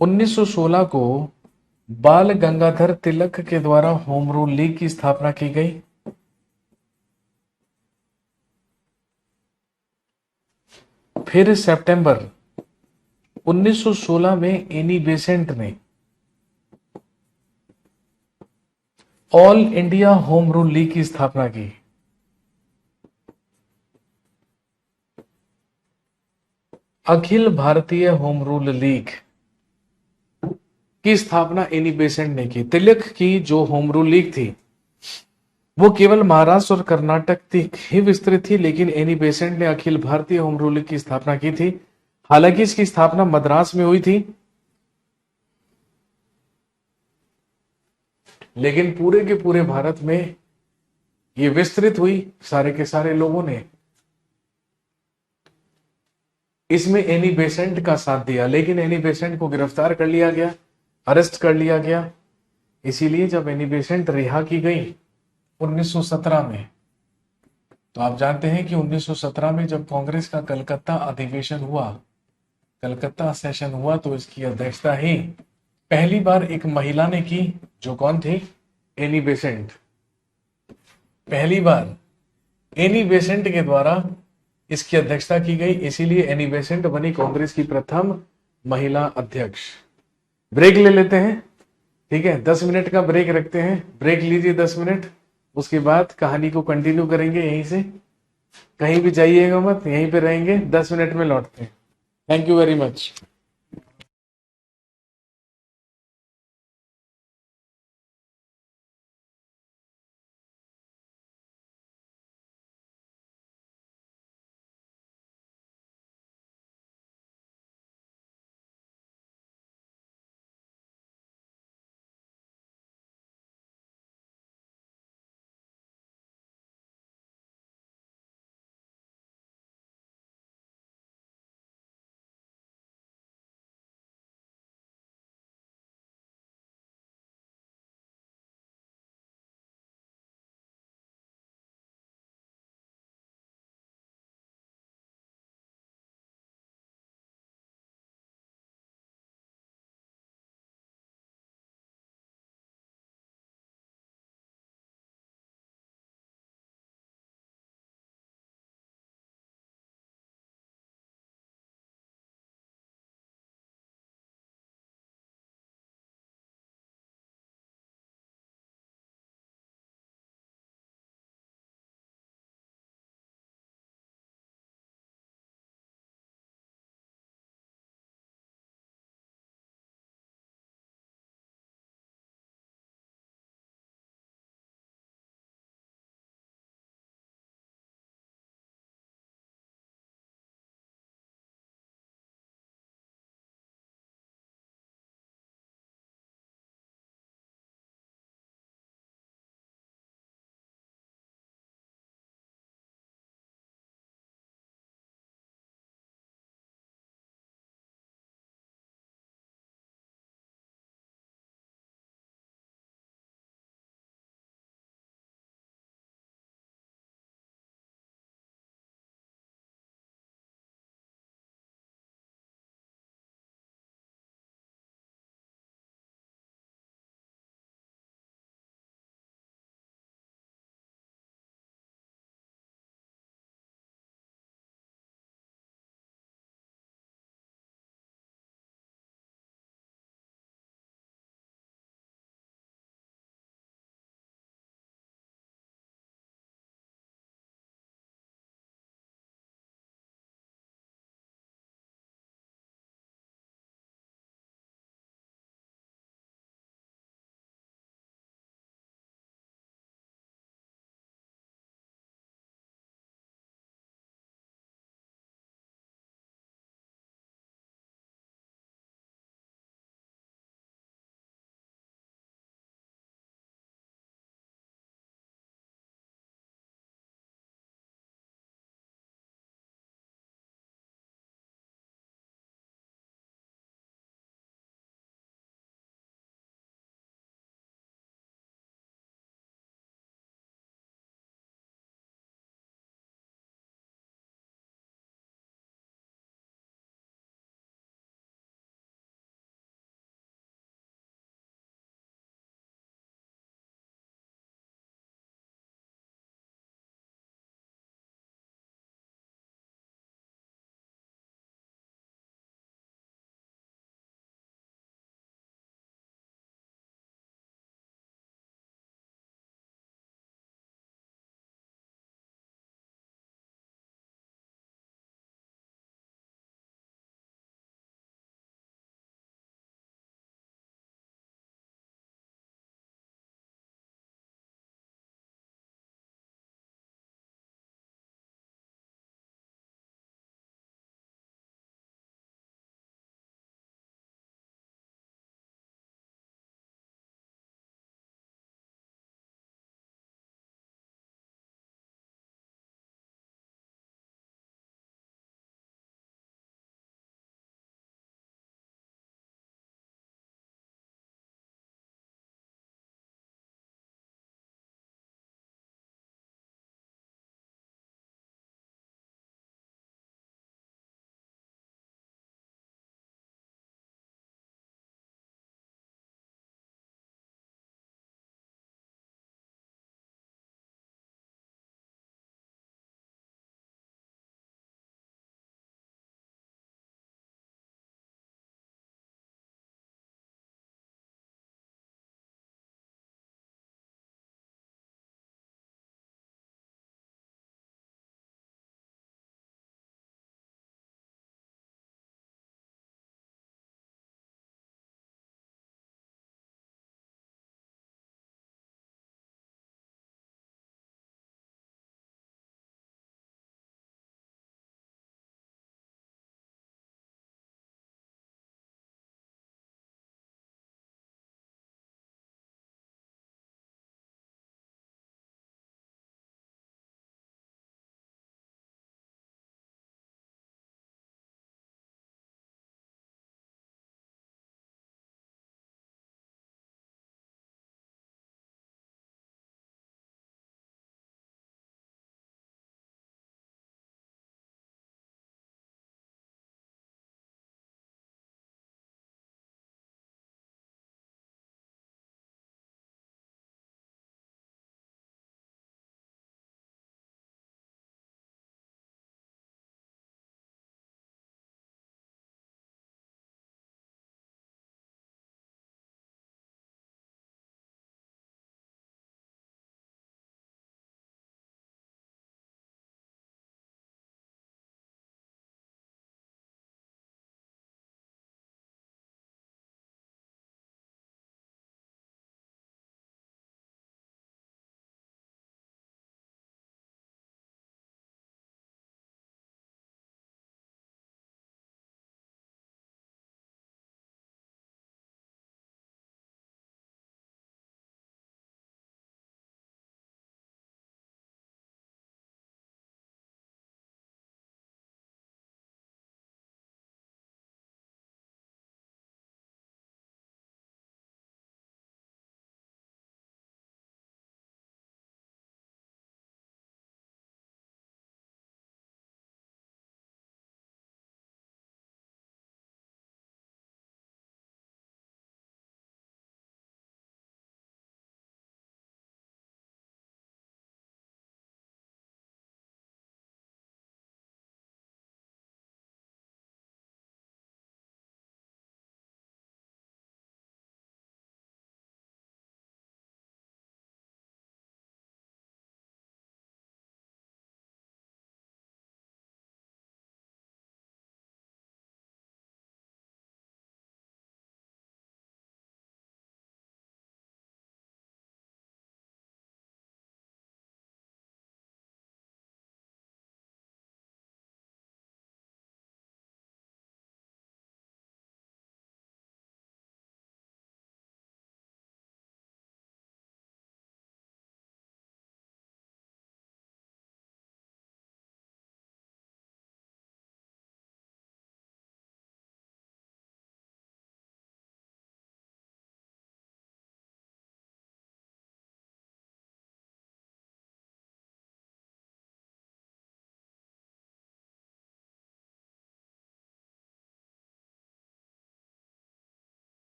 1916 को बाल गंगाधर तिलक के द्वारा होम रूल लीग की स्थापना की गई। फिर सितंबर 1916 में एनी बेसेंट ने all India home rule league की स्थापना की? Akhil Bharatiya home rule league की स्थापना एनी बेसेंट ने की। तिलक की जो होम रूल लीग थी वो केवल महाराष्ट्र और कर्नाटक तक ही विस्तृत थी, लेकिन एनी बेसेंट ने Akhil Bharatiya home rule league की स्थापना की थी। हालांकि इसकी स्थापना मद्रास में हुई थी, लेकिन पूरे के पूरे भारत में ये विस्तृत हुई। सारे के सारे लोगों ने इसमें एनी बेसेंट का साथ दिया, लेकिन एनी बेसेंट को गिरफ्तार कर लिया गया, अरेस्ट कर लिया गया। इसीलिए जब एनी बेसेंट रिहा की गई 1917 में, तो आप जानते हैं कि 1917 में जब कांग्रेस का कलकत्ता अधिवेशन हुआ, कलकत्ता सेशन हुआ, तो इसकी अध्यक्षता ही पहली बार एक महिला ने की, जो कौन थी? Annie Besant. पहली बार एनी बेसेंट के द्वारा इसकी अध्यक्षता की गई, इसीलिए एनी बेसेंट बनी कांग्रेस की प्रथम महिला अध्यक्ष। ब्रेक ले लेते हैं, ठीक है? 10 मिनट का ब्रेक रखते हैं। ब्रेक लीजिए 10 मिनट, उसके बाद कहानी को कंटिन्यू करेंगे यहीं से। कहीं भी जाइएगा मत, यहीं पे रहेंगे। 10 मिनट में लौटते हैं। Thank you very much.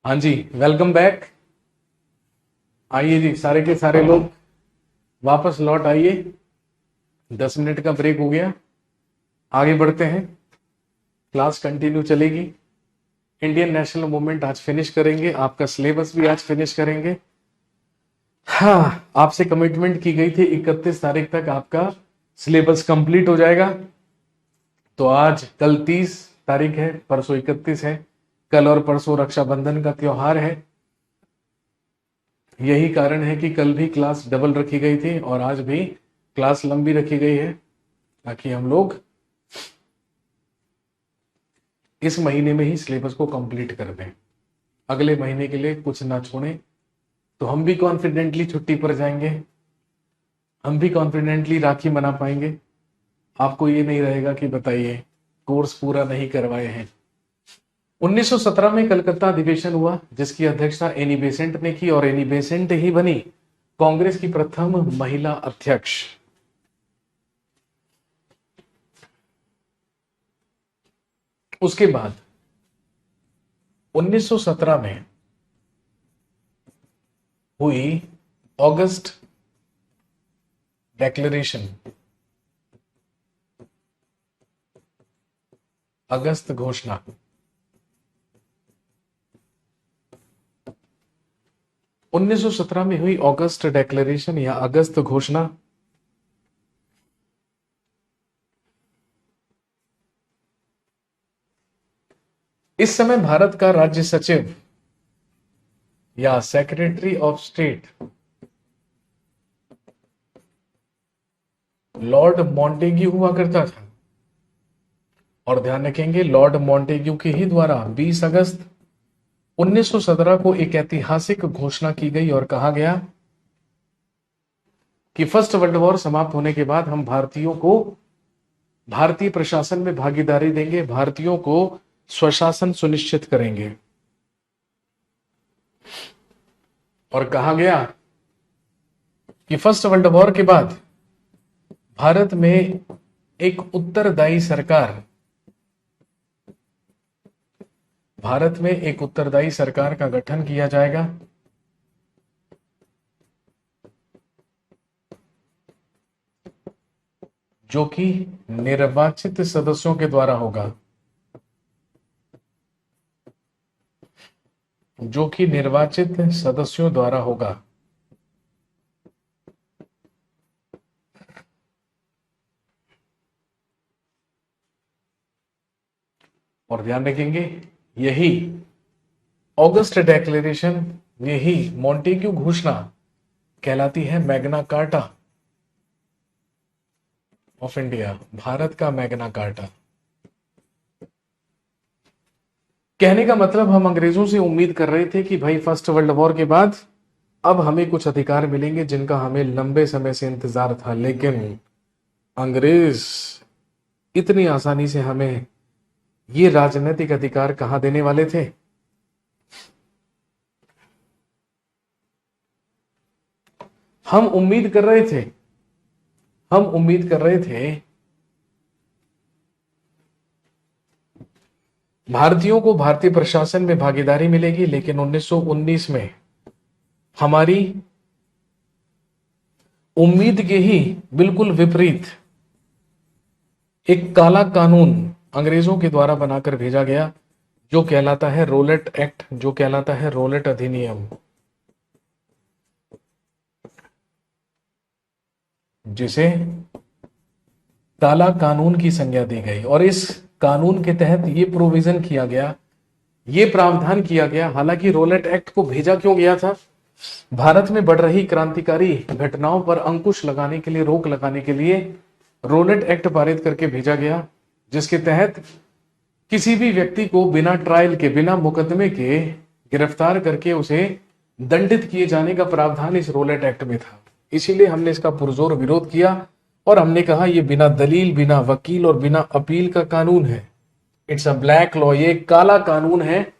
हाँ जी, वेलकम बैक। आइए जी, सारे के सारे लोग वापस लौट आइए। 10 मिनट का ब्रेक हो गया, आगे बढ़ते हैं। क्लास कंटिन्यू चलेगी। इंडियन नेशनल मूवमेंट आज फिनिश करेंगे, आपका सिलेबस भी आज फिनिश करेंगे। हाँ, आपसे कमिटमेंट की गई थी 31 तारीख तक आपका सिलेबस कंप्लीट हो जाएगा। तो आज कल 30 तारीख है, परसों 31 है। कल और परसों रक्षाबंधन का त्योहार है। यही कारण है कि कल भी क्लास डबल रखी गई थी और आज भी क्लास लंबी रखी गई है, ताकि हम लोग इस महीने में ही सिलेबस को कंप्लीट कर दें, अगले महीने के लिए कुछ ना छोड़ें। तो हम भी कॉन्फिडेंटली छुट्टी पर जाएंगे, हम भी कॉन्फिडेंटली राखी मना पाएंगे। आपको ये नहीं रहेगा कि बताइए कोर्स पूरा नहीं करवाए हैं। 1917 में कलकत्ता अधिवेशन हुआ, जिसकी अध्यक्षता एनी बेसेंट ने की और एनी बेसेंट ही बनी कांग्रेस की प्रथम महिला अध्यक्ष। उसके बाद 1917 में हुई अगस्त डेक्लेरेशन, अगस्त घोषणा। 1917 में हुई अगस्त डेक्लेरेशन या अगस्त घोषणा। इस समय भारत का राज्य सचिव या secretary of state Lord Montagu हुआ करता था। और ध्यान रखेंगे, लॉर्ड मॉन्टेग्यू के ही द्वारा 20 अगस्त 1917 को एक ऐतिहासिक घोषणा की गई और कहा गया कि फर्स्ट वर्ल्ड वॉर समाप्त होने के बाद हम भारतीयों को भारतीय प्रशासन में भागीदारी देंगे, भारतीयों को स्वशासन सुनिश्चित करेंगे। और कहा गया कि फर्स्ट वर्ल्ड वॉर के बाद भारत में एक उत्तरदायी सरकार, भारत में एक उत्तरदायी सरकार का गठन किया जाएगा, जो कि निर्वाचित सदस्यों के द्वारा होगा, जो कि निर्वाचित सदस्यों द्वारा होगा। और ध्यान रखेंगे, यही अगस्त डेक्लेरेशन, यही मॉन्टेग्यू घोषणा कहलाती है Magna carta of India, Bharat का मैग्ना कार्टा। कहने का मतलब, हम अंग्रेजों से उम्मीद कर रहे थे कि भाई फर्स्ट वर्ल्ड वॉर के बाद अब हमें कुछ अधिकार मिलेंगे जिनका हमें लंबे समय से इंतजार था, लेकिन अंग्रेज इतनी आसानी से हमें ये राजनीतिक अधिकार कहां देने वाले थे। हम उम्मीद कर रहे थे, हम उम्मीद कर रहे थे भारतीयों को भारतीय प्रशासन में भागीदारी मिलेगी, लेकिन 1919 में हमारी उम्मीद के ही बिल्कुल विपरीत एक काला कानून अंग्रेजों के द्वारा बनाकर भेजा गया, जो कहलाता है रोलेट एक्ट, जो कहलाता है रोलेट अधिनियम, जिसे काला कानून की संज्ञा दी गई। और इस कानून के तहत ये प्रोविजन किया गया, ये प्रावधान किया गया, हालांकि रोलेट एक्ट को भेजा क्यों गया था, भारत में बढ़ रही क्रांतिकारी घटनाओं पर अंकुश लगाने के लिए, रोक लगाने के लिए रोलेट एक्ट पारित करके भेजा गया, जिसके तहत किसी भी व्यक्ति को बिना ट्रायल के, बिना मुकदमे के गिरफ्तार करके उसे दंडित किए जाने का प्रावधान इस रोलेट एक्ट में था। इसीलिए हमने इसका पुरजोर विरोध किया और हमने कहा ये बिना दलील, बिना वकील और बिना अपील का कानून है। इट्स अ ब्लैक लॉ, ये काला कानून है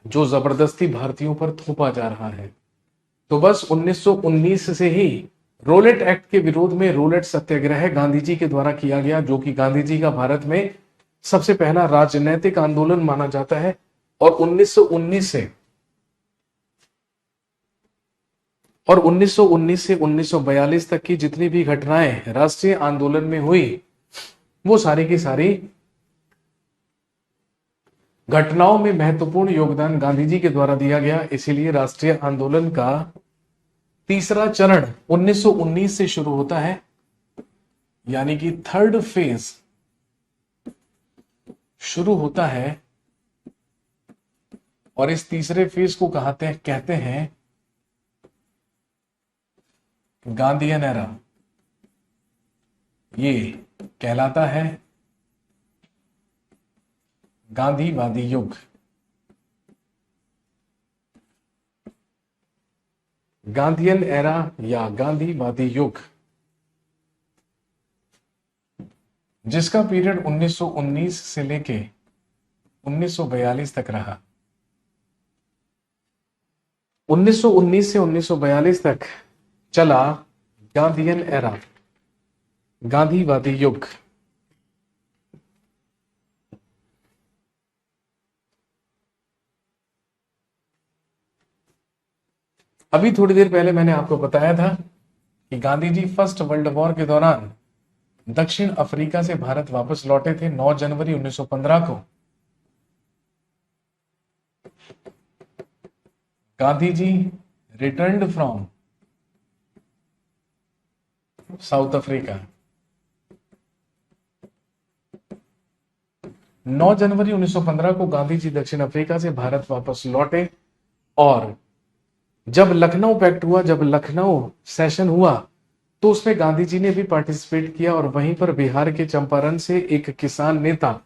जो जबरदस्ती भारतीयों पर थोपा जा रहा है। तो बस 1919 से ही रोलेट एक्ट के विरोध में रोलेट सत्याग्रह गांधी जी के द्वारा किया गया, जो कि गांधी जी का भारत में सबसे पहला राजनीतिक आंदोलन माना जाता है। और 1919 से 1942 तक की जितनी भी घटनाएं राष्ट्रीय आंदोलन में हुई, वो सारी की सारी घटनाओं में महत्वपूर्ण योगदान गांधी जी के द्वारा दिया गया। इसीलिए राष्ट्रीय आंदोलन का तीसरा चरण 1919 से शुरू होता है, यानी कि थर्ड फेज शुरू होता है। और इस तीसरे फेज को कहते हैं गांधीयन एरा। ये कहलाता है गांधीवादी युग। गांधीयन एरा या गांधीवादी युग, जिसका पीरियड 1919 से लेके 1942 तक रहा। 1919 से 1942 तक चला गांधीयन एरा, गांधीवादी युग। अभी थोड़ी देर पहले मैंने आपको बताया था कि Gandhi ji first world war के दौरान दक्षिण अफ्रीका से भारत वापस लौटे थे 9 जनवरी 1915 को। Gandhi ji returned from south Africa. 9 जनवरी 1915 को गांधी जी दक्षिण अफ्रीका से भारत वापस लौटे और जब लखनऊ पैक्ट हुआ, जब लखनऊ सेशन हुआ, तो उसमें गांधी जी ने भी पार्टिसिपेट किया। और वहीं पर बिहार के चंपारण से एक किसान नेता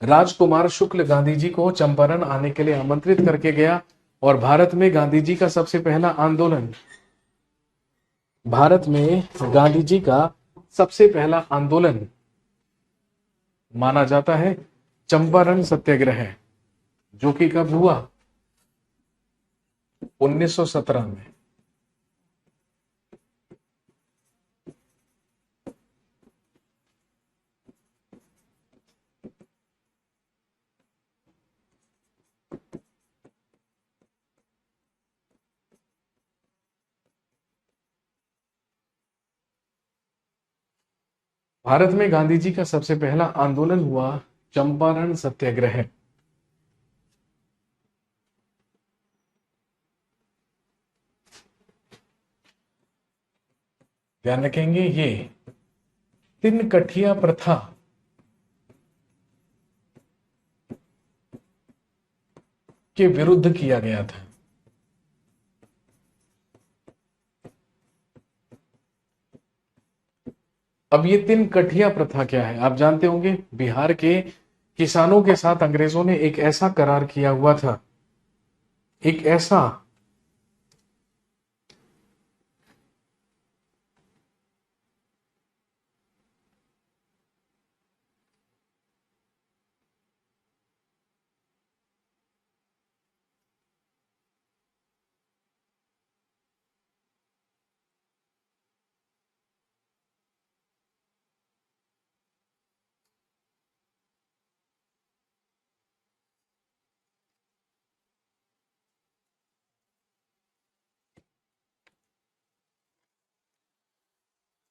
राजकुमार शुक्ल गांधी जी को चंपारण आने के लिए आमंत्रित करके गया। और भारत में गांधी जी का सबसे पहला आंदोलन, भारत में गांधी जी का सबसे पहला आंदोलन माना जाता है चंपारण सत्याग्रह, जो कि कब हुआ? 1917 में। भारत में गांधी जी का सबसे पहला आंदोलन हुआ चंपारण सत्याग्रह। ध्यान रखेंगे, ये तिनकठिया प्रथा के विरुद्ध किया गया था। अब ये तिनकठिया प्रथा क्या है? आप जानते होंगे, बिहार के किसानों के साथ अंग्रेजों ने एक ऐसा करार किया हुआ था, एक ऐसा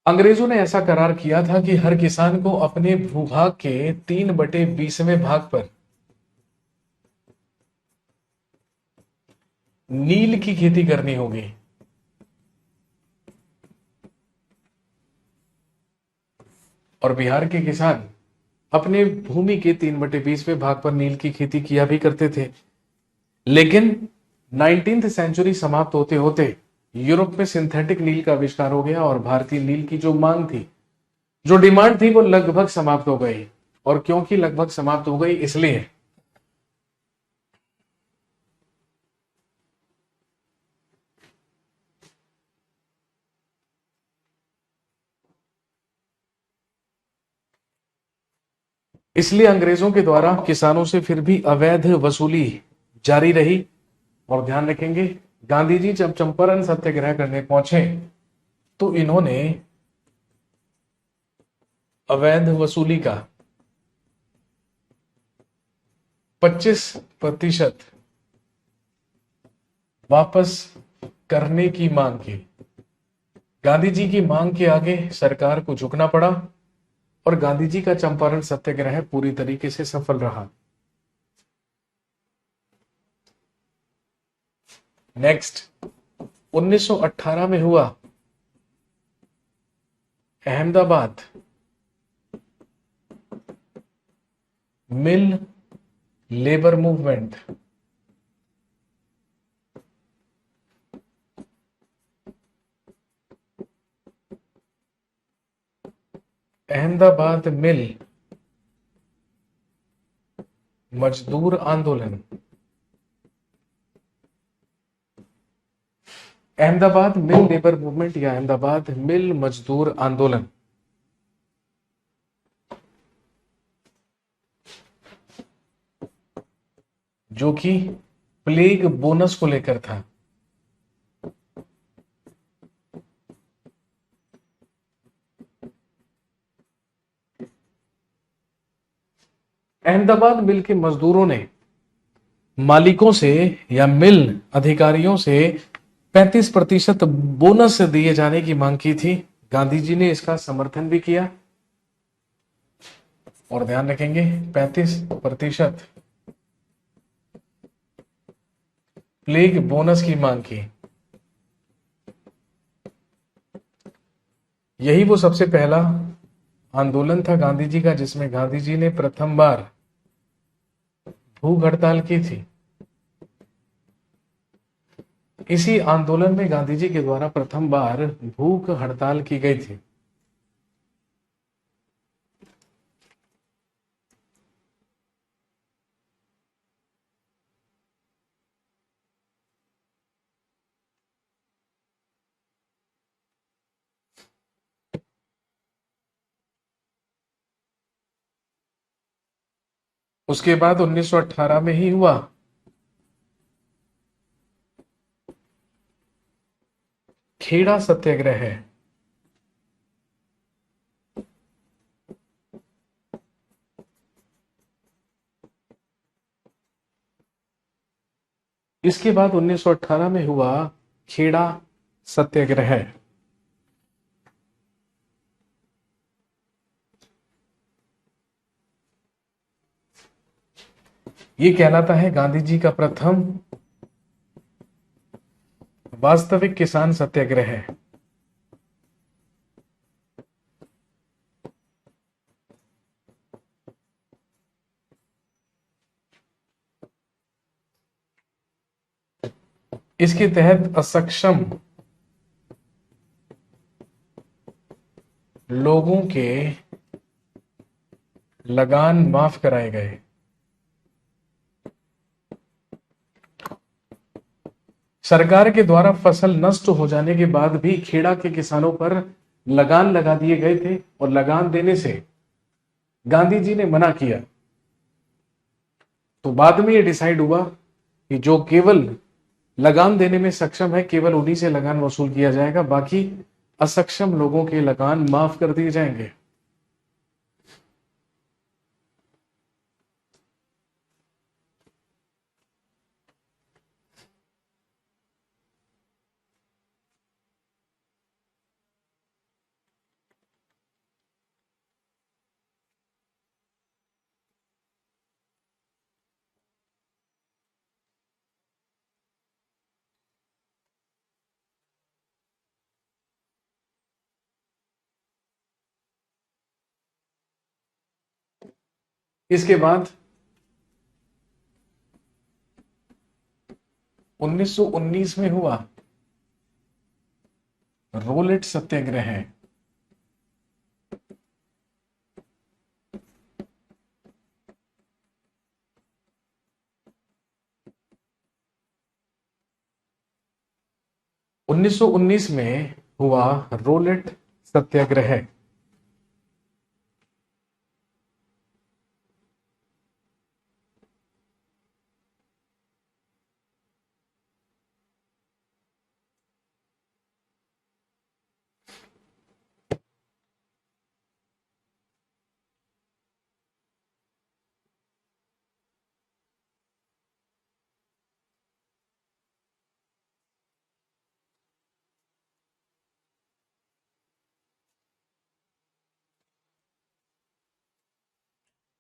अंग्रेजों ने ऐसा करार किया था कि हर किसान को अपने भूभाग के 3/20वें भाग पर नील की खेती करनी होगी। और बिहार के किसान अपने भूमि के 3/20वें भाग पर नील की खेती किया भी करते थे। लेकिन 19th सेंचुरी समाप्त होते होते यूरोप में सिंथेटिक नील का आविष्कार हो गया और भारतीय नील की जो मांग थी, जो डिमांड थी, वो लगभग समाप्त हो गई। और क्योंकि लगभग समाप्त हो गई, इसलिए अंग्रेजों के द्वारा किसानों से फिर भी अवैध वसूली जारी रही। और ध्यान रखेंगे, गांधी जी जब चंपारण सत्याग्रह करने पहुंचे तो इन्होंने अवैध वसूली का 25% वापस करने की मांग की। गांधी जी की मांग के आगे सरकार को झुकना पड़ा और गांधी जी का चंपारण सत्याग्रह पूरी तरीके से सफल रहा। नेक्स्ट 1918 में हुआ अहमदाबाद मिल लेबर मूवमेंट। अहमदाबाद मिल मजदूर आंदोलन। अहमदाबाद मिल लेबर मूवमेंट या अहमदाबाद मिल मजदूर आंदोलन जो कि प्लेग बोनस को लेकर था। अहमदाबाद मिल के मजदूरों ने मालिकों से या मिल अधिकारियों से 35% बोनस दिए जाने की मांग की थी। गांधी जी ने इसका समर्थन भी किया। और ध्यान रखेंगे 35% प्लेग बोनस की मांग की। यही वो सबसे पहला आंदोलन था गांधी जी का जिसमें गांधी जी ने प्रथम बार भूख हड़ताल की थी। इसी आंदोलन में गांधी जी के द्वारा प्रथम बार भूख हड़ताल की गई थी। उसके बाद 1918 में ही हुआ खेड़ा सत्याग्रह है। इसके बाद 1918 में हुआ खेड़ा सत्याग्रह। ये कहलाता है गांधी जी का प्रथम वास्तविक किसान सत्याग्रह है। इसके तहत असक्षम लोगों के लगान माफ कराए गए। सरकार के द्वारा फसल नष्ट हो जाने के बाद भी खेड़ा के किसानों पर लगान लगा दिए गए थे और लगान देने से गांधी जी ने मना किया। तो बाद में यह डिसाइड हुआ कि जो केवल लगान देने में सक्षम है केवल उन्हीं से लगान वसूल किया जाएगा, बाकी असक्षम लोगों के लगान माफ कर दिए जाएंगे। इसके बाद 1919 में हुआ रोलेट सत्याग्रह। 1919 में हुआ रोलेट सत्याग्रह।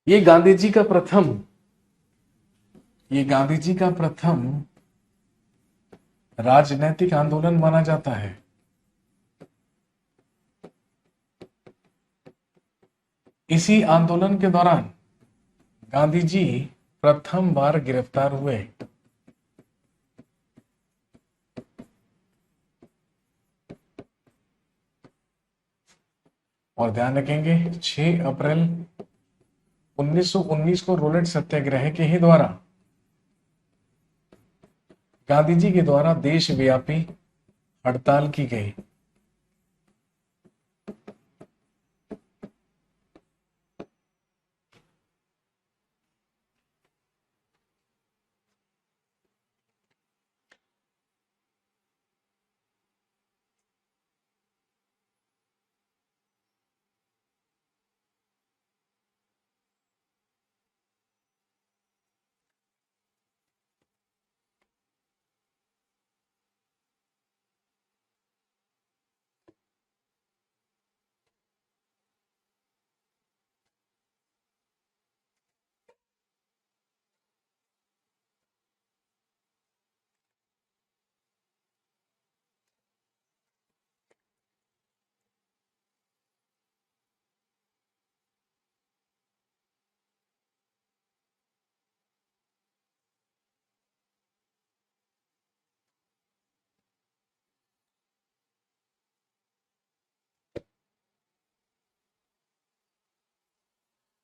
ये गांधी जी का प्रथम ये गांधी जी का प्रथम राजनैतिक आंदोलन माना जाता है। इसी आंदोलन के दौरान गांधी जी प्रथम बार गिरफ्तार हुए। और ध्यान रखेंगे 6 अप्रैल 1919 को रोलेट सत्याग्रह के ही द्वारा गांधी जी के द्वारा देशव्यापी हड़ताल की गई।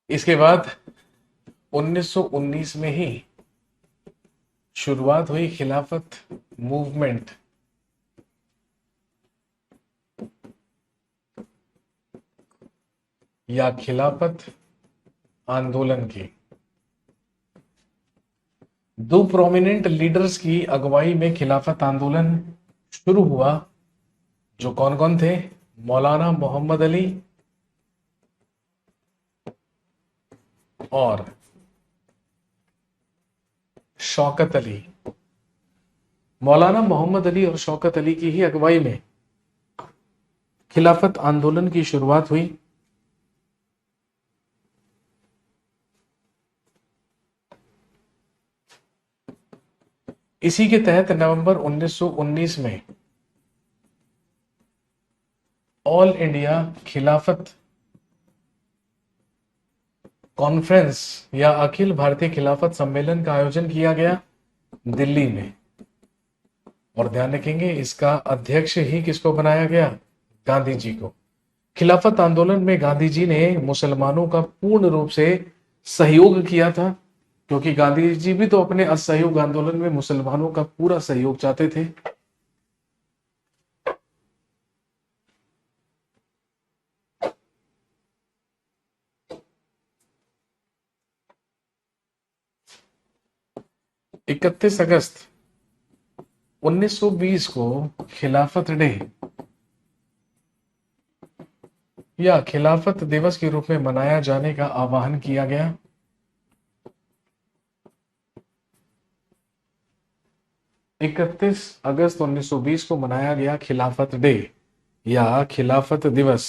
इसके बाद 1919 में ही शुरुआत हुई खिलाफत मूवमेंट। या खिलाफत आंदोलन की। दो प्रोमिनेंट लीडर्स की अगुवाई में खिलाफत आंदोलन शुरू हुआ, जो कौन कौन थे? मौलाना मोहम्मद अली और शौकत अली। मौलाना मोहम्मद अली और शौकत अली की ही अगुवाई में खिलाफत आंदोलन की शुरुआत हुई। इसी के तहत नवंबर 1919 में ऑल इंडिया खिलाफत कॉन्फ्रेंस या अखिल भारतीय खिलाफत सम्मेलन का आयोजन किया गया दिल्ली में। और ध्यान रखेंगे इसका अध्यक्ष ही किसको बनाया गया? गांधी जी को। खिलाफत आंदोलन में गांधी जी ने मुसलमानों का पूर्ण रूप से सहयोग किया था, क्योंकि गांधी जी भी तो अपने असहयोग आंदोलन में मुसलमानों का पूरा सहयोग चाहते थे। इकतीस अगस्त 1920 को खिलाफत डे या खिलाफत दिवस के रूप में मनाया जाने का आह्वान किया गया। इकतीस अगस्त 1920 को मनाया गया खिलाफत डे या खिलाफत दिवस।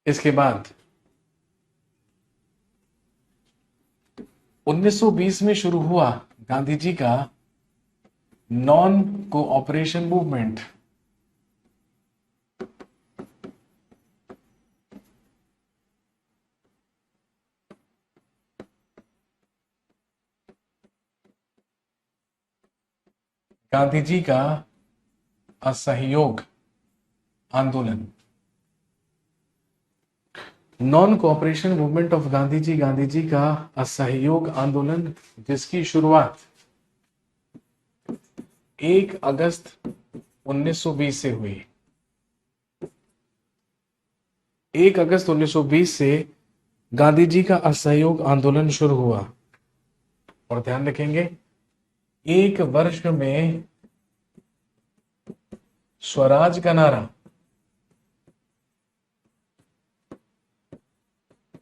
इसके बाद 1920 में शुरू हुआ गांधी जी का non cooperation movement. Gandhi ji का असहयोग आंदोलन। Non cooperation movement of Gandhi ji का असहयोग आंदोलन, जिसकी शुरुआत 1 अगस्त 1920 से हुई। 1 अगस्त 1920 से गांधी जी का असहयोग आंदोलन शुरू हुआ। और ध्यान रखेंगे 1 वर्ष में स्वराज का नारा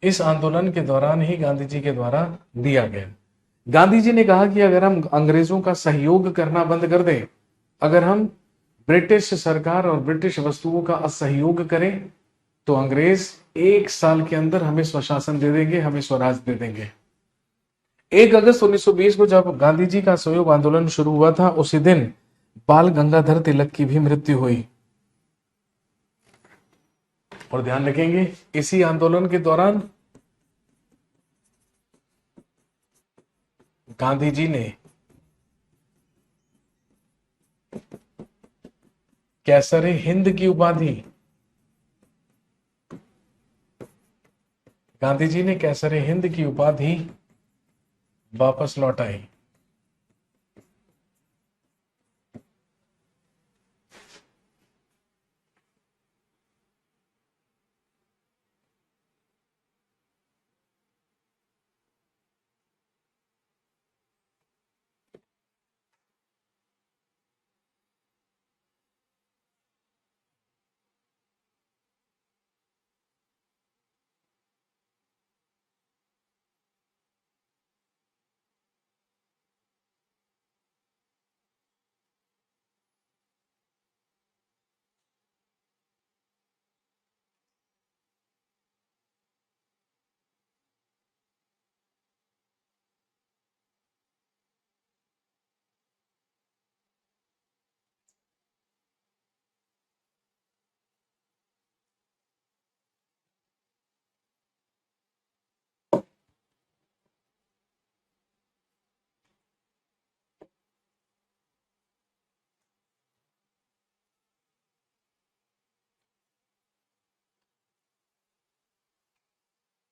इस आंदोलन के दौरान ही गांधी जी के द्वारा दिया गया। गांधी जी ने कहा कि अगर हम अंग्रेजों का सहयोग करना बंद कर दें, अगर हम ब्रिटिश सरकार और ब्रिटिश वस्तुओं का असहयोग करें, तो अंग्रेज 1 साल के अंदर हमें स्वशासन दे देंगे, हमें स्वराज दे देंगे। 1 अगस्त 1920 को जब गांधी जी का असहयोग आंदोलन शुरू हुआ था, उसी दिन बाल गंगाधर तिलक की भी मृत्यु हुई। और ध्यान रखेंगे, इसी आंदोलन के दौरान गांधी जी ने कैसरे हिंद की उपाधि, गांधी जी ने कैसरे हिंद की उपाधि वापस लौटाई।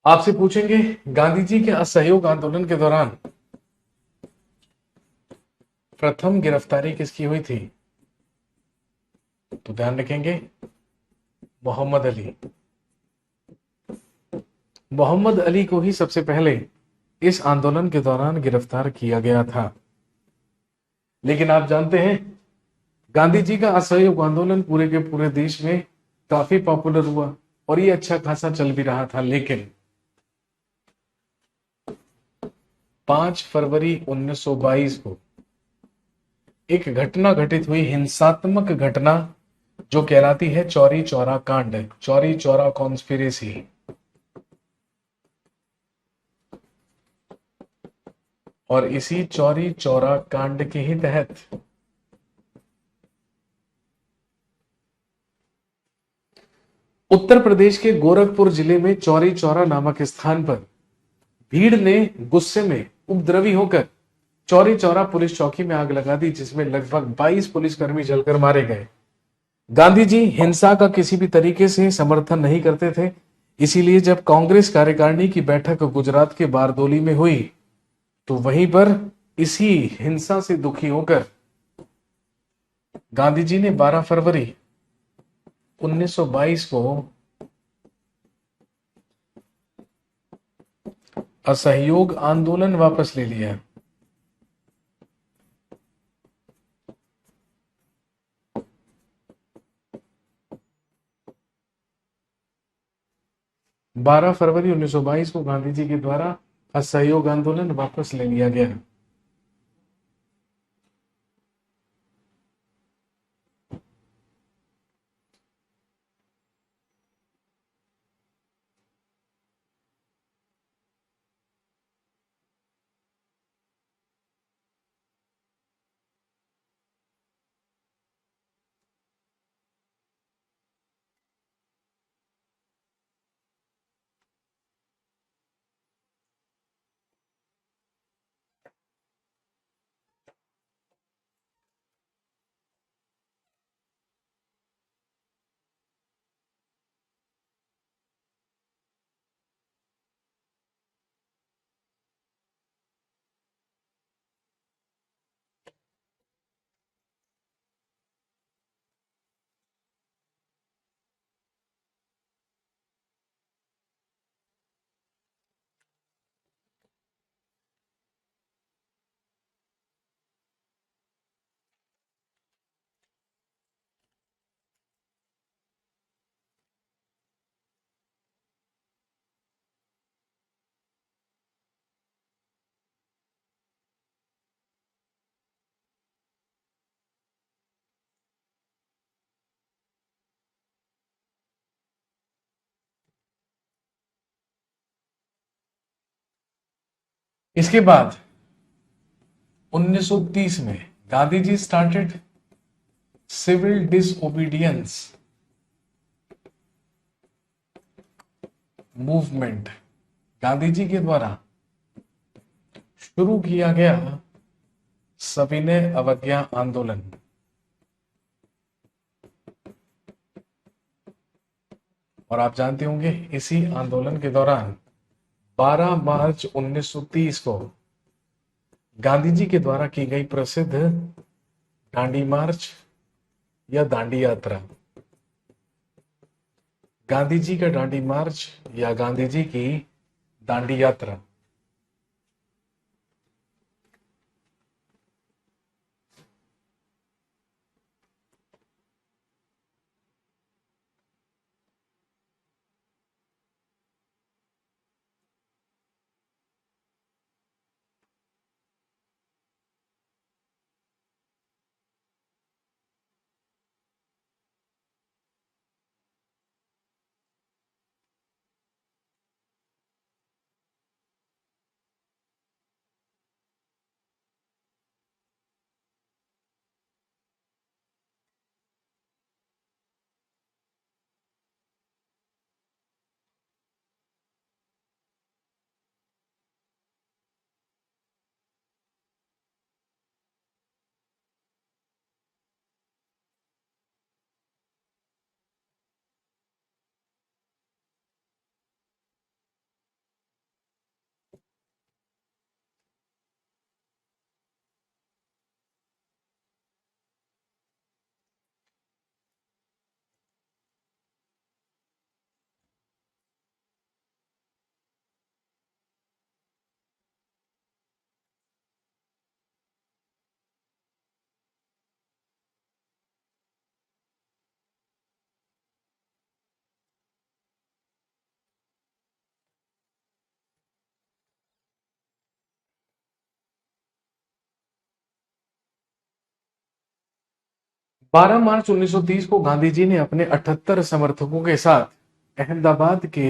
आपसे पूछेंगे, गांधी जी के असहयोग आंदोलन के दौरान प्रथम गिरफ्तारी किसकी हुई थी? तो ध्यान रखेंगे, मोहम्मद अली। मोहम्मद अली को ही सबसे पहले इस आंदोलन के दौरान गिरफ्तार किया गया था। लेकिन आप जानते हैं, गांधी जी का असहयोग आंदोलन पूरे के पूरे देश में काफी पॉपुलर हुआ और ये अच्छा खासा चल भी रहा था। लेकिन 5 फरवरी 1922 को एक घटना घटित हुई, हिंसात्मक घटना, जो कहलाती है चौरी चौरा कांड, चौरी चौरा कॉन्स्पिरेसी। और इसी चौरी चौरा कांड के ही तहत उत्तर प्रदेश के गोरखपुर जिले में चौरी चौरा नामक स्थान पर भीड़ ने गुस्से में उपद्रवी होकर चौरी चौरा पुलिस चौकी में आग लगा दी, जिसमें लगभग 22 पुलिसकर्मी जलकर मारे गए। गांधी जी हिंसा का किसी भी तरीके से समर्थन नहीं करते थे, इसीलिए जब कांग्रेस कार्यकारिणी की बैठक गुजरात के बारदोली में हुई, तो वहीं पर इसी हिंसा से दुखी होकर गांधी जी ने 12 फरवरी 1922 को असहयोग आंदोलन वापस ले लिया। 12 फरवरी 1922 को गांधी जी के द्वारा असहयोग आंदोलन वापस ले लिया गया। इसके बाद 1930 में Gandhi ji started civil disobedience movement. Gandhi ji के द्वारा शुरू किया गया सविनय अवज्ञा आंदोलन। और आप जानते होंगे इसी आंदोलन के दौरान 12 मार्च 1930 को गांधी जी के द्वारा की गई प्रसिद्ध दांडी मार्च या दांडी यात्रा, गांधी जी का दांडी मार्च या गांधी जी की दांडी यात्रा। बारह मार्च 1930 को गांधी जी ने अपने 78 समर्थकों के साथ अहमदाबाद के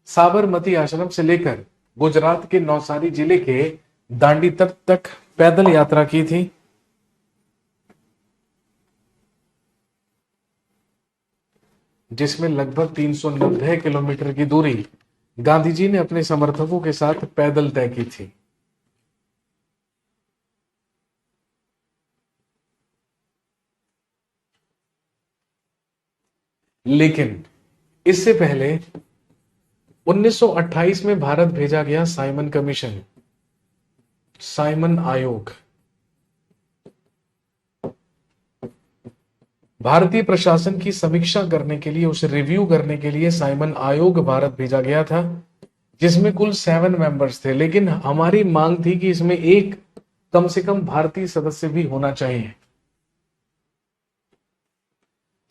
साबरमती आश्रम से लेकर गुजरात के नौसारी जिले के दांडी तक पैदल यात्रा की थी। जिसमें लगभग 390 किलोमीटर की दूरी गांधी जी ने अपने समर्थकों के साथ पैदल तय की थी। लेकिन इससे पहले 1928 में भारत भेजा गया साइमन कमीशन, साइमन आयोग। भारतीय प्रशासन की समीक्षा करने के लिए, उसे रिव्यू करने के लिए साइमन आयोग भारत भेजा गया था, जिसमें कुल 7 मेंबर्स थे। लेकिन हमारी मांग थी कि इसमें एक कम से कम भारतीय सदस्य भी होना चाहिए।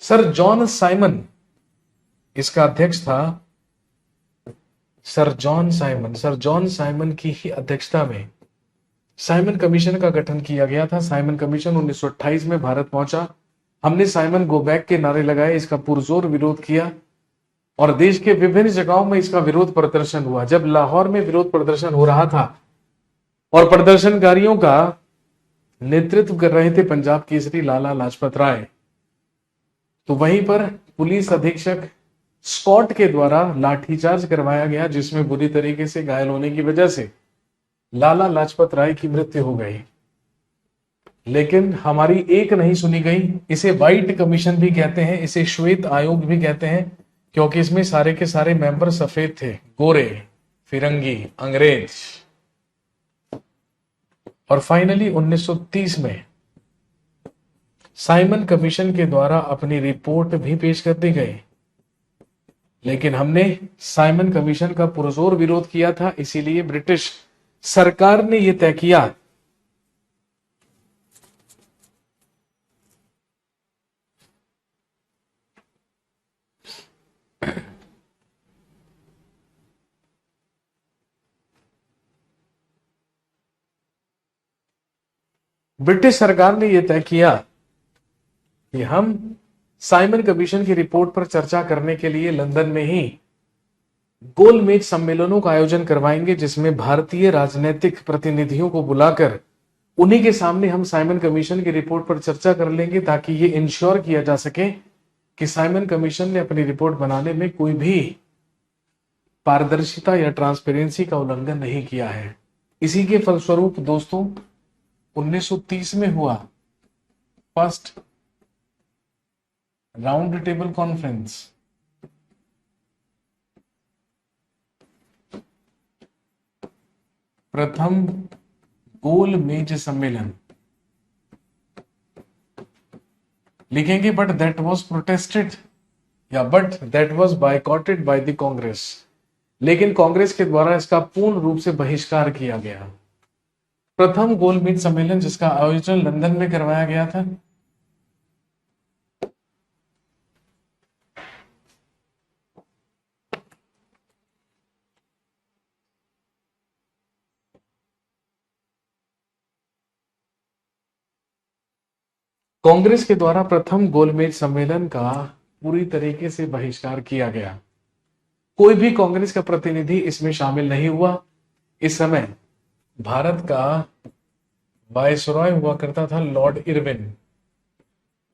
सर जॉन साइमन इसका अध्यक्ष था। सर जॉन साइमन की ही अध्यक्षता में साइमन कमीशन का गठन किया गया था। साइमन कमीशन 1928 में भारत पहुंचा। हमने साइमन गो बैक के नारे लगाए, इसका पुरजोर विरोध किया और देश के विभिन्न जगहों में इसका विरोध प्रदर्शन हुआ। जब लाहौर में विरोध प्रदर्शन हो रहा था और प्रदर्शनकारियों का नेतृत्व कर रहे थे पंजाब केसरी लाला लाजपत राय, तो वहीं पर पुलिस अधीक्षक स्कॉट के द्वारा लाठीचार्ज करवाया गया, जिसमें बुरी तरीके से घायल होने की वजह से लाला लाजपत राय की मृत्यु हो गई। लेकिन हमारी एक नहीं सुनी गई। इसे व्हाइट कमीशन भी कहते हैं, इसे श्वेत आयोग भी कहते हैं, क्योंकि इसमें सारे के सारे मेंबर सफेद थे, गोरे, फिरंगी, अंग्रेज। और फाइनली 1930 में साइमन कमीशन के द्वारा अपनी रिपोर्ट भी पेश कर दी गई। लेकिन हमने साइमन कमीशन का पुरजोर विरोध किया था, इसीलिए ब्रिटिश सरकार ने यह तय किया ब्रिटिश सरकार ने यह तय किया कि हम साइमन कमीशन की रिपोर्ट पर चर्चा करने के लिए लंदन में ही गोलमेज सम्मेलनों का आयोजन करवाएंगे जिसमें भारतीय राजनीतिक प्रतिनिधियों को बुलाकर उन्हीं के सामने हम साइमन कमीशन की रिपोर्ट पर चर्चा कर लेंगे, ताकि ये इंश्योर किया जा सके कि साइमन कमीशन ने अपनी रिपोर्ट बनाने में कोई भी पारदर्शिता या ट्रांसपेरेंसी का उल्लंघन नहीं किया है। इसी के फलस्वरूप दोस्तों 1930 में हुआ फर्स्ट राउंड टेबल कॉन्फ्रेंस। प्रथम गोल मेज सम्मेलन लिखेंगे, बट दैट वाज प्रोटेस्टेड या but that was बायकॉटेड by the Congress. लेकिन कांग्रेस के द्वारा इसका पूर्ण रूप से बहिष्कार किया गया। प्रथम गोल मेज सम्मेलन जिसका आयोजन लंदन में करवाया गया था। कांग्रेस के द्वारा प्रथम गोलमेज सम्मेलन का पूरी तरीके से बहिष्कार किया गया। कोई भी कांग्रेस का प्रतिनिधि इसमें शामिल नहीं हुआ। इस समय भारत का वायसरॉय हुआ करता था लॉर्ड इरविन,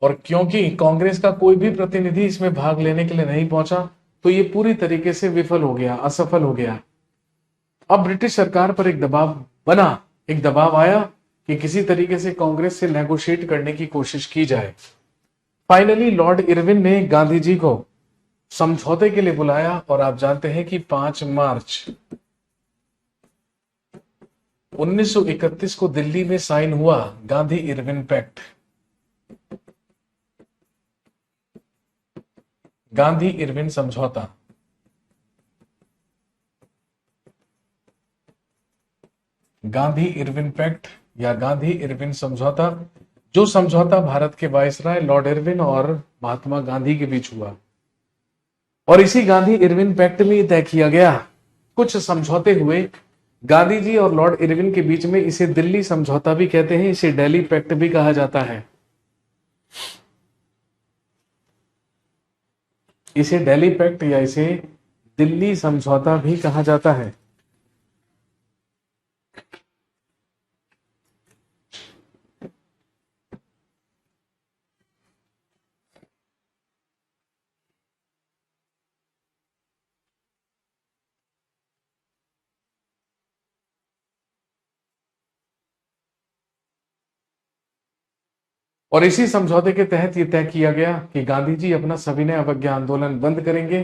और क्योंकि कांग्रेस का कोई भी प्रतिनिधि इसमें भाग लेने के लिए नहीं पहुंचा, तो ये पूरी तरीके से विफल हो गया, असफल हो गया। अब ब्रिटिश सरकार पर एक दबाव बना, एक दबाव आया कि किसी तरीके से कांग्रेस से नेगोशिएट करने की कोशिश की जाए। फाइनली लॉर्ड इरविन ने गांधी जी को समझौते के लिए बुलाया, और आप जानते हैं कि 5 मार्च 1931 को दिल्ली में साइन हुआ Gandhi Irwin pact. Gandhi Irwin समझौता। गांधी इरविन पैक्ट या गांधी इरविन समझौता, जो समझौता भारत के वायसराय लॉर्ड इरविन और महात्मा गांधी के बीच हुआ। और इसी गांधी इरविन पैक्ट में तय किया गया, कुछ समझौते हुए गांधी जी और लॉर्ड इरविन के बीच में। इसे दिल्ली समझौता भी कहते हैं, इसे दिल्ली पैक्ट भी कहा जाता है। इसे दिल्ली पैक्ट या इसे दिल्ली समझौता भी कहा जाता है। और इसी समझौते के तहत यह तय किया गया कि गांधी जी अपना सविनय अवज्ञा आंदोलन बंद करेंगे।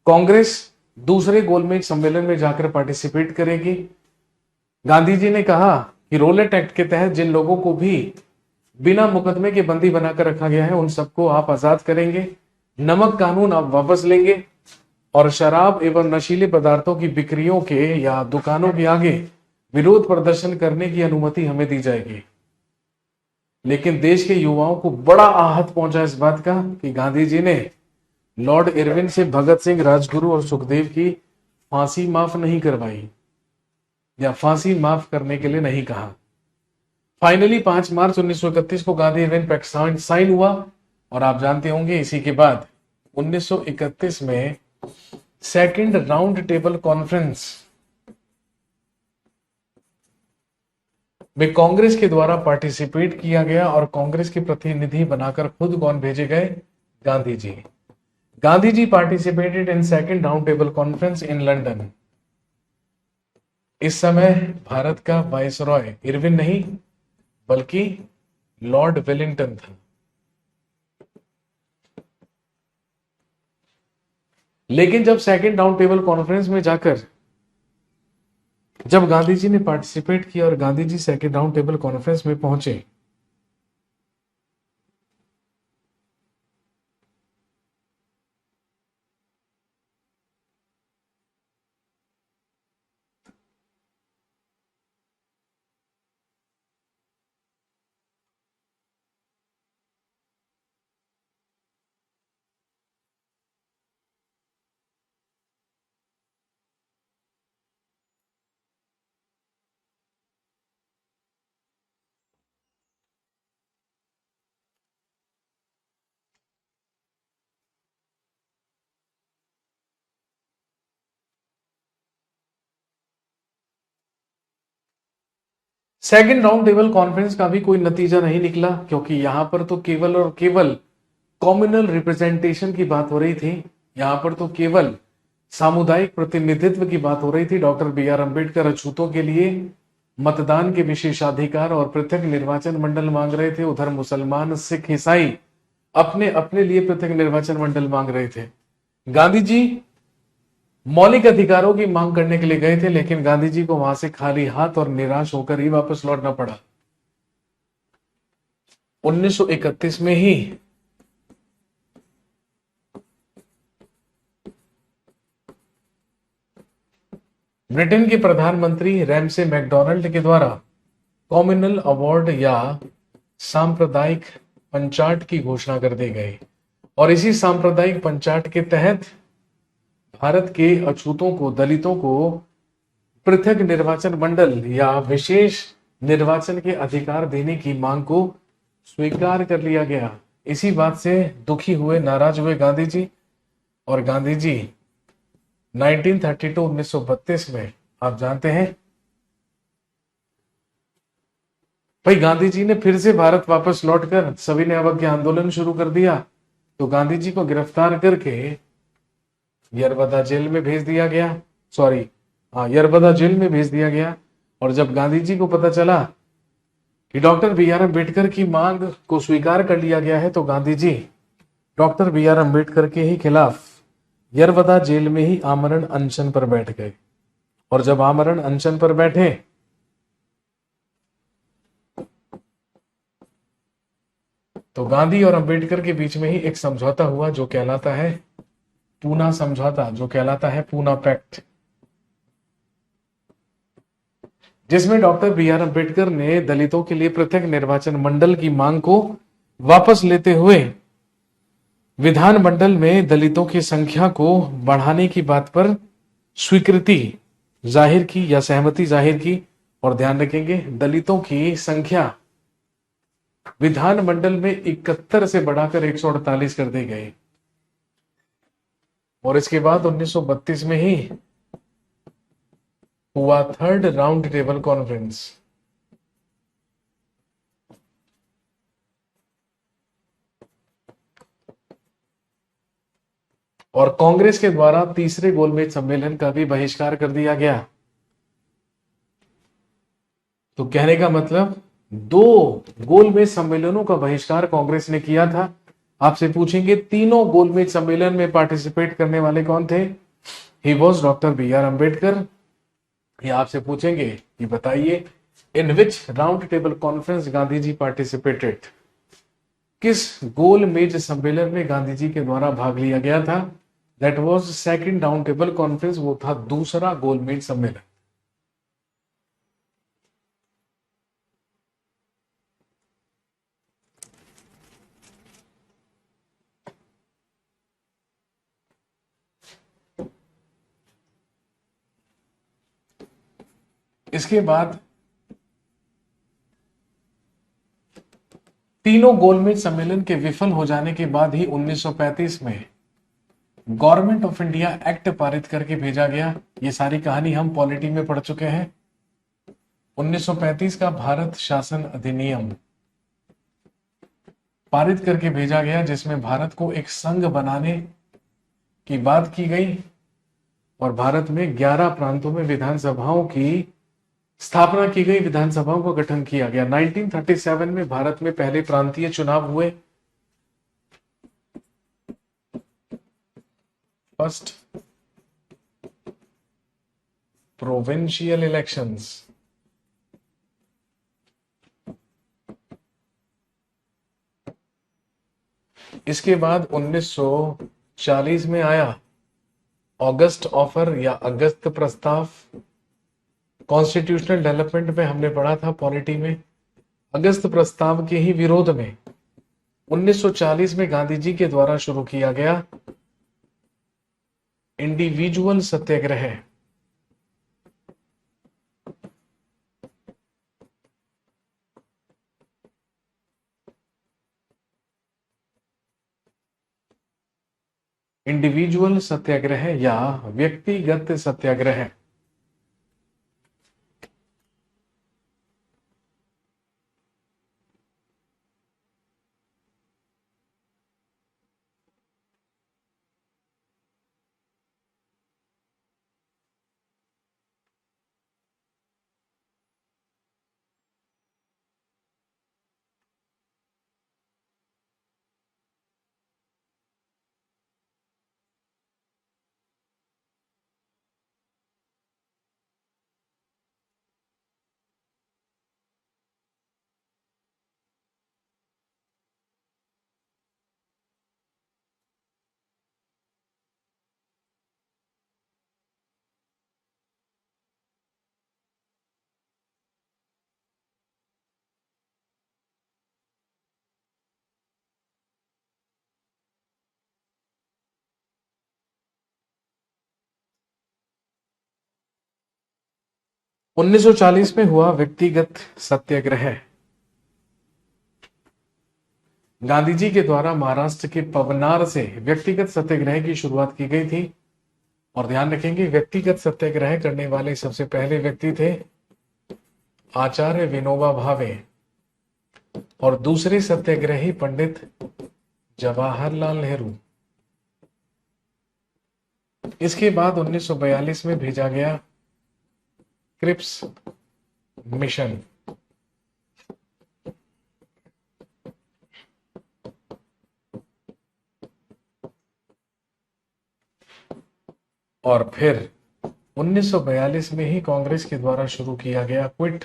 कांग्रेस दूसरे गोलमेज सम्मेलन में जाकर पार्टिसिपेट करेगी। गांधी जी ने कहा कि रोलेट एक्ट के तहत जिन लोगों को भी बिना मुकदमे के बंदी बनाकर रखा गया है, उन सबको आप आजाद करेंगे। नमक कानून आप वापस लेंगे, और शराब एवं नशीले पदार्थों की बिक्रियों के या दुकानों के आगे विरोध प्रदर्शन करने की अनुमति हमें दी जाएगी। लेकिन देश के युवाओं को बड़ा आहत पहुंचा इस बात का कि गांधी जी ने लॉर्ड इरविन से भगत सिंह, राजगुरु और सुखदेव की फांसी माफ नहीं करवाई, या फांसी माफ करने के लिए नहीं कहा। फाइनली 5 मार्च 1931 को गांधी इरविन पैक्ट साइन हुआ, और आप जानते होंगे इसी के बाद 1931 में सेकंड राउंड टेबल कॉन्फ्रेंस में कांग्रेस के द्वारा पार्टिसिपेट किया गया, और कांग्रेस के प्रतिनिधि बनाकर खुद कौन भेजे गए? Gandhi ji. Gandhi ji participated in second round table conference in London. इस समय भारत का वायसरॉय इरविन नहीं बल्कि लॉर्ड वेलिंगटन था। लेकिन जब सेकंड राउंड टेबल कॉन्फ्रेंस में जाकर जब गांधी जी ने पार्टिसिपेट किया और Gandhi ji second round table conference में पहुंचे, सेकंड राउंड टेबल कॉन्फ्रेंस का भी कोई नतीजा नहीं निकला, क्योंकि यहां पर तो केवल और केवल कॉम्युनल रिप्रेजेंटेशन की बात हो रही थी। यहां पर तो केवल सामुदायिक प्रतिनिधित्व की बात हो रही थी। डॉक्टर बी आर अम्बेडकर अछूतों के लिए मतदान के विशेषाधिकार और पृथक निर्वाचन मंडल मांग रहे थे। उधर मुसलमान, सिख, ईसाई अपने अपने लिए पृथक निर्वाचन मंडल मांग रहे थे। गांधी जी मौलिक अधिकारों की मांग करने के लिए गए थे, लेकिन गांधी जी को वहां से खाली हाथ और निराश होकर ही वापस लौटना पड़ा। 1931 में ही ब्रिटेन के प्रधानमंत्री रैमसे मैकडोनाल्ड के द्वारा कॉम्युनल अवार्ड या सांप्रदायिक पंचाट की घोषणा कर दी गई, और इसी सांप्रदायिक पंचाट के तहत भारत के अछूतों को, दलितों को पृथक निर्वाचन मंडल या विशेष निर्वाचन के अधिकार देने की मांग को स्वीकार कर लिया गया। इसी बात से दुखी हुए, नाराज हुए गांधी जी, और गांधी जी 1932 में, आप जानते हैं भाई, गांधी जी ने फिर से भारत वापस लौटकर सविनय अवज्ञा आंदोलन शुरू कर दिया। तो गांधी जी को गिरफ्तार करके यरबदा जेल में भेज दिया गया। सॉरी, यरबदा जेल में भेज दिया गया। और जब गांधी जी को पता चला कि डॉक्टर बी आर अम्बेडकर की मांग को स्वीकार कर लिया गया है, तो Gandhi ji doctor B R Ambedkar के ही खिलाफ यरबदा जेल में ही आमरण अनशन पर बैठ गए। और जब आमरण अनशन पर बैठे तो गांधी और अंबेडकर के बीच में ही एक समझौता हुआ जो कहलाता है पूना समझौता, जो कहलाता है पूना पैक्ट, जिसमें डॉक्टर बी आर अम्बेडकर ने दलितों के लिए पृथक निर्वाचन मंडल की मांग को वापस लेते हुए विधानमंडल में दलितों की संख्या को बढ़ाने की बात पर स्वीकृति जाहिर की या सहमति जाहिर की। और ध्यान रखेंगे, दलितों की संख्या विधानमंडल में 71 से बढ़ाकर 148 कर दी गई। और इसके बाद 1932 में ही हुआ थर्ड राउंड टेबल कॉन्फ्रेंस। और कांग्रेस के द्वारा तीसरे गोलमेज सम्मेलन का भी बहिष्कार कर दिया गया। तो कहने का मतलब, दो गोलमेज सम्मेलनों का बहिष्कार कांग्रेस ने किया था। आपसे पूछेंगे तीनों गोलमेज सम्मेलन में पार्टिसिपेट करने वाले कौन थे? He was doctor B R Ambedkar. या आपसे पूछेंगे कि बताइए, in which round table conference Gandhi ji participated? किस गोलमेज सम्मेलन में गांधी जी के द्वारा भाग लिया गया था? That was second round table conference, वो था दूसरा गोलमेज सम्मेलन। इसके बाद तीनों गोलमेज सम्मेलन के विफल हो जाने के बाद ही 1935 में गवर्नमेंट ऑफ इंडिया एक्ट पारित करके भेजा गया। ये सारी कहानी हम पॉलिटी में पढ़ चुके हैं। 1935 का भारत शासन अधिनियम पारित करके भेजा गया, जिसमें भारत को एक संघ बनाने की बात की गई और भारत में 11 प्रांतों में विधानसभाओं की स्थापना की गई, विधानसभाओं का गठन किया गया। 1937 में भारत में पहले प्रांतीय चुनाव हुए, फर्स्ट प्रोविंशियल इलेक्शंस। इसके बाद 1940 में आया अगस्त ऑफर या अगस्त प्रस्ताव। कॉन्स्टिट्यूशनल डेवलपमेंट में हमने पढ़ा था पॉलिटी में, अगस्त प्रस्ताव के ही विरोध में 1940 में गांधी जी के द्वारा शुरू किया गया इंडिविजुअल सत्याग्रह। इंडिविजुअल सत्याग्रह या व्यक्तिगत सत्याग्रह। 1940 में हुआ व्यक्तिगत सत्याग्रह। गांधी जी के द्वारा महाराष्ट्र के पवनार से व्यक्तिगत सत्याग्रह की शुरुआत की गई थी। और ध्यान रखेंगे, व्यक्तिगत सत्याग्रह करने वाले सबसे पहले व्यक्ति थे आचार्य विनोबा भावे और दूसरे सत्याग्रही पंडित जवाहरलाल नेहरू। इसके बाद 1942 में भेजा गया क्रिप्स मिशन। और फिर 1942 में ही कांग्रेस के द्वारा शुरू किया गया क्विट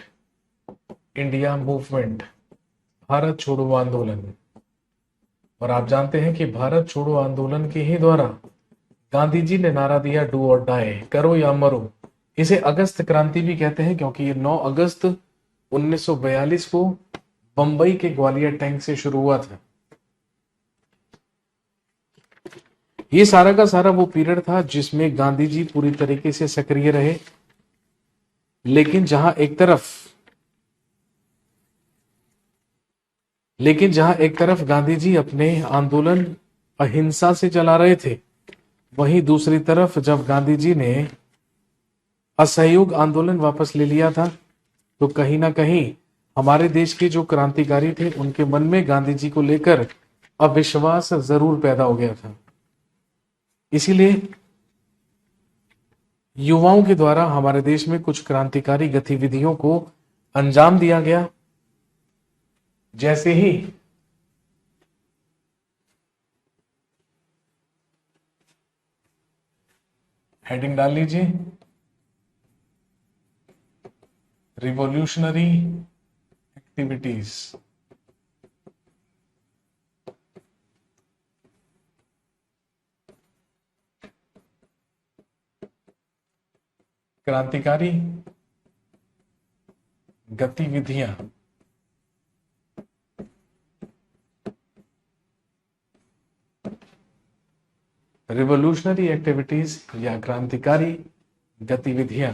इंडिया मूवमेंट, भारत छोड़ो आंदोलन। और आप जानते हैं कि भारत छोड़ो आंदोलन के ही द्वारा गांधी जी ने नारा दिया डू और डाई, करो या मरो। इसे अगस्त क्रांति भी कहते हैं क्योंकि ये 9 अगस्त 1942 को बंबई के ग्वालियर टैंक से शुरू हुआ था। ये सारा का सारा वो पीरियड था जिसमें गांधी जी पूरी तरीके से सक्रिय रहे। लेकिन जहां एक तरफ गांधी जी अपने आंदोलन अहिंसा से चला रहे थे, वहीं दूसरी तरफ जब गांधी जी ने असहयोग आंदोलन वापस ले लिया था तो कहीं ना कहीं हमारे देश के जो क्रांतिकारी थे उनके मन में गांधी जी को लेकर अविश्वास जरूर पैदा हो गया था। इसीलिए युवाओं के द्वारा हमारे देश में कुछ क्रांतिकारी गतिविधियों को अंजाम दिया गया। जैसे ही हेडिंग डाल लीजिए, रिवॉल्यूशनरी एक्टिविटीज। क्रांतिकारी गतिविधियां। रिवॉल्यूशनरी एक्टिविटीज या क्रांतिकारी गतिविधियां।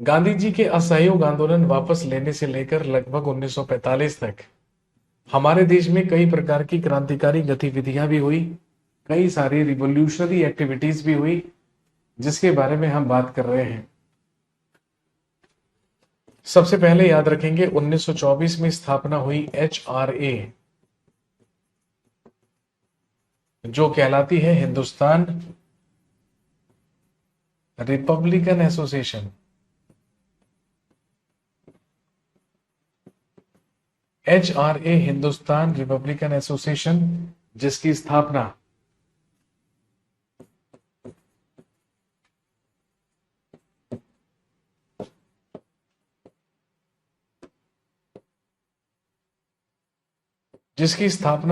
गांधी जी के असहयोग आंदोलन वापस लेने से लेकर लगभग 1945 तक हमारे देश में कई प्रकार की क्रांतिकारी गतिविधियां भी हुई, कई सारी रिवॉल्यूशनरी एक्टिविटीज भी हुई, जिसके बारे में हम बात कर रहे हैं। सबसे पहले याद रखेंगे 1924 में स्थापना हुई HRA, जो कहलाती है Hindustan Republican association. HRA Hindustan Republican association, जिसकी स्थापना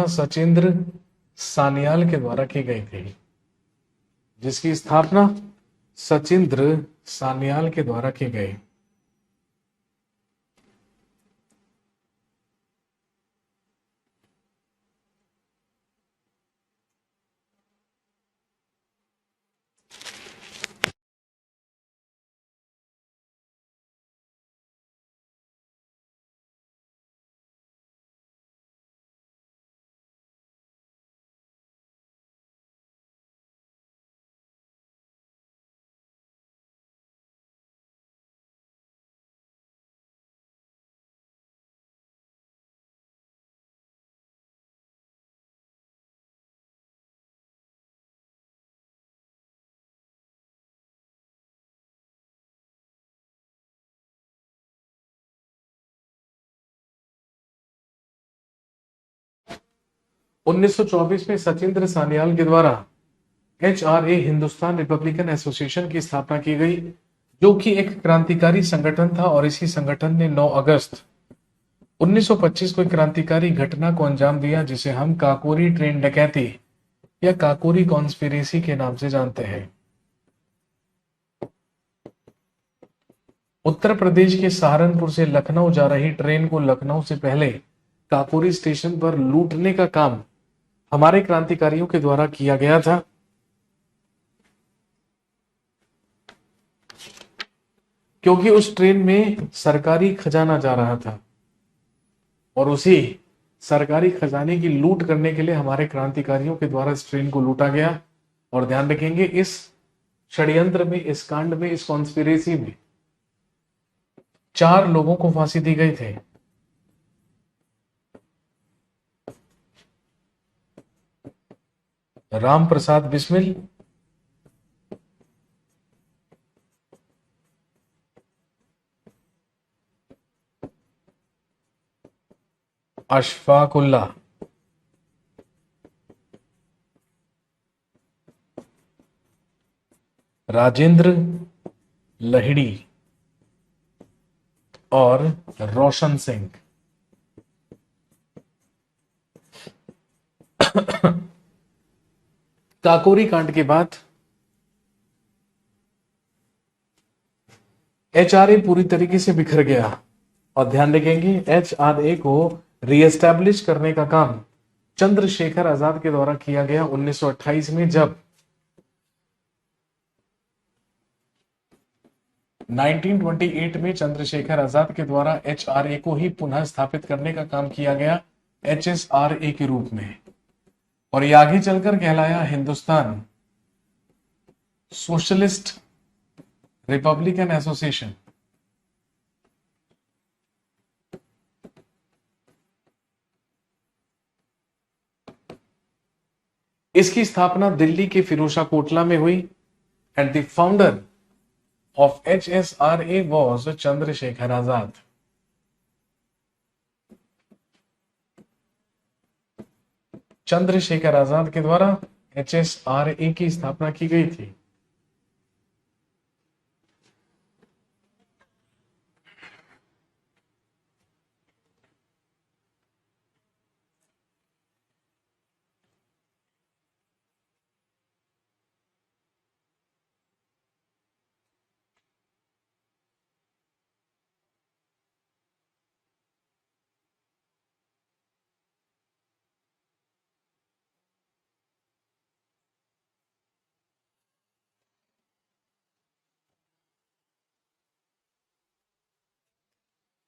सचिंद्र सान्याल के द्वारा की गई थी। जिसकी स्थापना सचिंद्र सान्याल के द्वारा की गई। उन्नीस सौ चौबीस में सचिंद्र सान्याल के द्वारा HRA हिंदुस्तान रिपब्लिकन एसोसिएशन की स्थापना की गई, जो कि एक क्रांतिकारी संगठन था। और इसी संगठन ने 9 अगस्त 1925 को एक क्रांतिकारी घटना को अंजाम दिया, जिसे हम काकोरी ट्रेन डकैती या काकोरी कॉन्स्पिरेसी के नाम से जानते हैं। उत्तर प्रदेश के सहारनपुर से लखनऊ जा रही ट्रेन को लखनऊ से पहले काकोरी स्टेशन पर लूटने का काम हमारे क्रांतिकारियों के द्वारा किया गया था। क्योंकि उस ट्रेन में सरकारी खजाना जा रहा था और उसी सरकारी खजाने की लूट करने के लिए हमारे क्रांतिकारियों के द्वारा इस ट्रेन को लूटा गया। और ध्यान रखेंगे, इस षड्यंत्र में, इस कांड में, इस कॉन्स्पिरेसी में 4 लोगों को फांसी दी गई थी। राम प्रसाद बिस्मिल, अशफाक उल्लाह, राजेंद्र लहिड़ी और रोशन सिंह। काकोरी कांड के बाद एचआरए पूरी तरीके से बिखर गया। और ध्यान रखेंगे, एचआरए को रीएस्टैब्लिश करने का काम चंद्रशेखर आजाद के द्वारा किया गया 1928 में, जब 1928 में चंद्रशेखर आजाद के द्वारा एचआरए को ही पुनः स्थापित करने का काम किया गया एचएसआरए के रूप में। और ये आगे चलकर कहलाया हिंदुस्तान सोशलिस्ट रिपब्लिकन एसोसिएशन। इसकी स्थापना दिल्ली के फिरोजा कोटला में हुई and the founder of HSRA was Chandrashekhar Azad. Chandrashekhar Azad के द्वारा एचएसआरए की स्थापना की गई थी।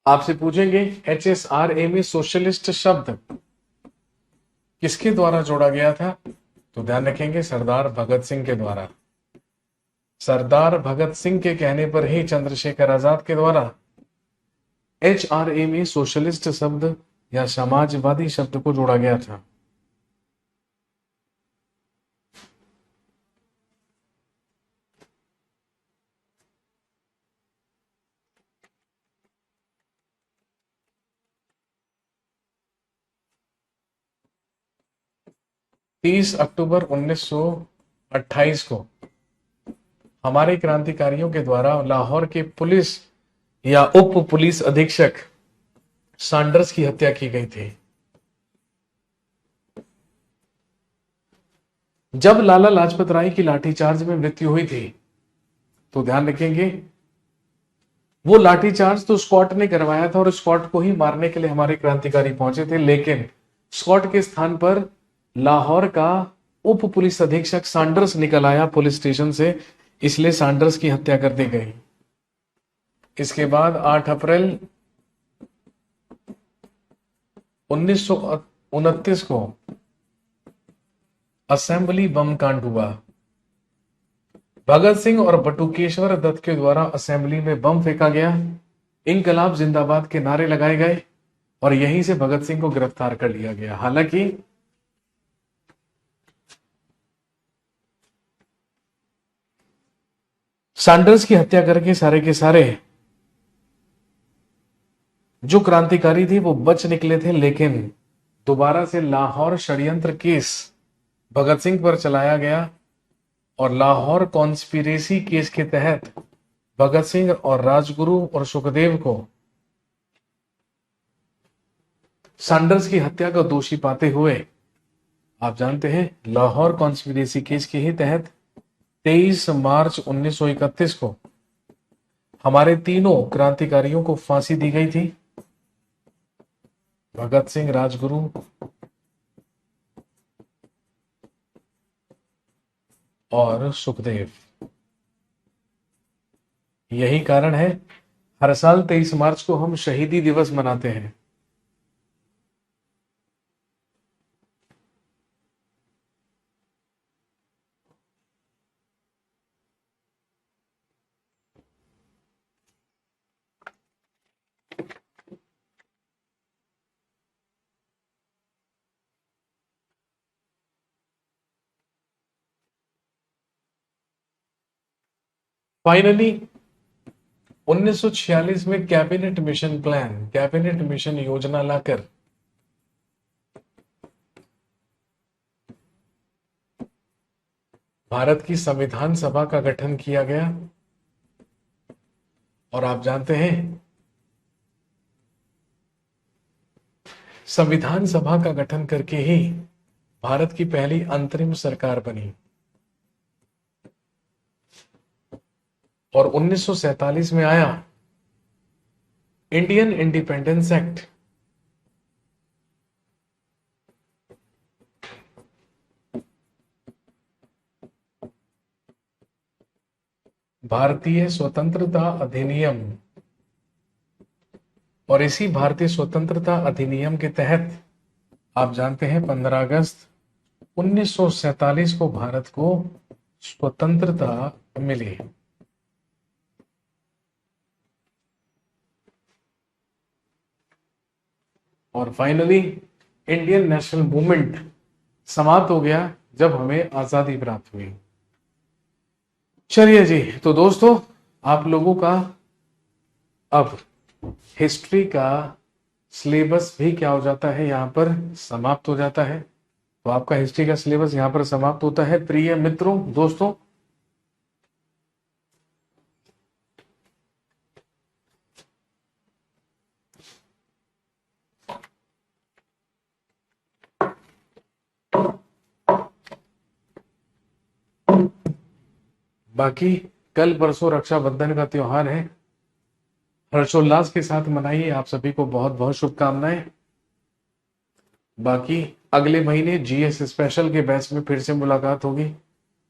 आपसे पूछेंगे एचएसआरए में सोशलिस्ट शब्द किसके द्वारा जोड़ा गया था, तो ध्यान रखेंगे सरदार भगत सिंह के द्वारा। सरदार भगत सिंह के कहने पर ही चंद्रशेखर आजाद के द्वारा एचआरए में सोशलिस्ट शब्द या समाजवादी शब्द को जोड़ा गया था। तीस अक्टूबर 1928 को हमारे क्रांतिकारियों के द्वारा लाहौर के पुलिस या उप पुलिस अधीक्षक सैंडर्स की हत्या की गई थी। जब लाला लाजपत राय की लाठीचार्ज में मृत्यु हुई थी, तो ध्यान रखेंगे वो लाठीचार्ज तो स्कॉट ने करवाया था और स्कॉट को ही मारने के लिए हमारे क्रांतिकारी पहुंचे थे, लेकिन स्कॉट के स्थान पर लाहौर का उप पुलिस अधीक्षक सैंडर्स निकल आया पुलिस स्टेशन से, इसलिए सैंडर्स की हत्या कर दी गई। इसके बाद 8 अप्रैल 1929 को असेंबली बम कांड हुआ। भगत सिंह और बटुकेश्वर दत्त के द्वारा असेंबली में बम फेंका गया, इंकलाब जिंदाबाद के नारे लगाए गए और यहीं से भगत सिंह को गिरफ्तार कर लिया गया। हालांकि सैंडर्स की हत्या करके सारे के सारे जो क्रांतिकारी थे वो बच निकले थे, लेकिन दोबारा से लाहौर षड्यंत्र केस भगत सिंह पर चलाया गया और लाहौर कॉन्स्पिरेसी केस के तहत भगत सिंह और राजगुरु और सुखदेव को सैंडर्स की हत्या का दोषी पाते हुए, आप जानते हैं, लाहौर कॉन्स्पिरेसी केस के ही तहत 23 मार्च 1931 को हमारे तीनों क्रांतिकारियों को फांसी दी गई थी, भगत सिंह, राजगुरु और सुखदेव। यही कारण है हर साल 23 मार्च को हम शहीदी दिवस मनाते हैं। फाइनली 1946 में कैबिनेट मिशन योजना लाकर भारत की संविधान सभा का गठन किया गया। और आप जानते हैं, संविधान सभा का गठन करके ही भारत की पहली अंतरिम सरकार बनी। और 1947 में आया इंडियन इंडिपेंडेंस एक्ट। भारतीय स्वतंत्रता अधिनियम। और इसी भारतीय स्वतंत्रता अधिनियम के तहत आप जानते हैं 15 अगस्त 1947 को भारत को स्वतंत्रता मिली। और फाइनली इंडियन नेशनल मूवमेंट समाप्त हो गया जब हमें आजादी प्राप्त हुई। चलिए जी, तो दोस्तों आप लोगों का अब हिस्ट्री का सिलेबस भी क्या हो जाता है, यहां पर समाप्त हो जाता है। तो आपका हिस्ट्री का सिलेबस यहां पर समाप्त होता है। प्रिय मित्रों, दोस्तों, बाकी कल परसों रक्षाबंधन का त्योहार है, हर्षोल्लास के साथ मनाइए। आप सभी को बहुत बहुत शुभकामनाएं। बाकी अगले महीने जीएस स्पेशल के बैच में फिर से मुलाकात होगी।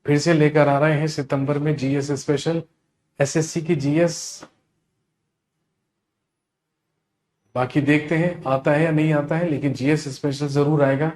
फिर से लेकर आ रहे हैं सितंबर में जीएस स्पेशल, एसएससी की जीएस। बाकी देखते हैं आता है या नहीं आता है, लेकिन जीएस स्पेशल जरूर आएगा।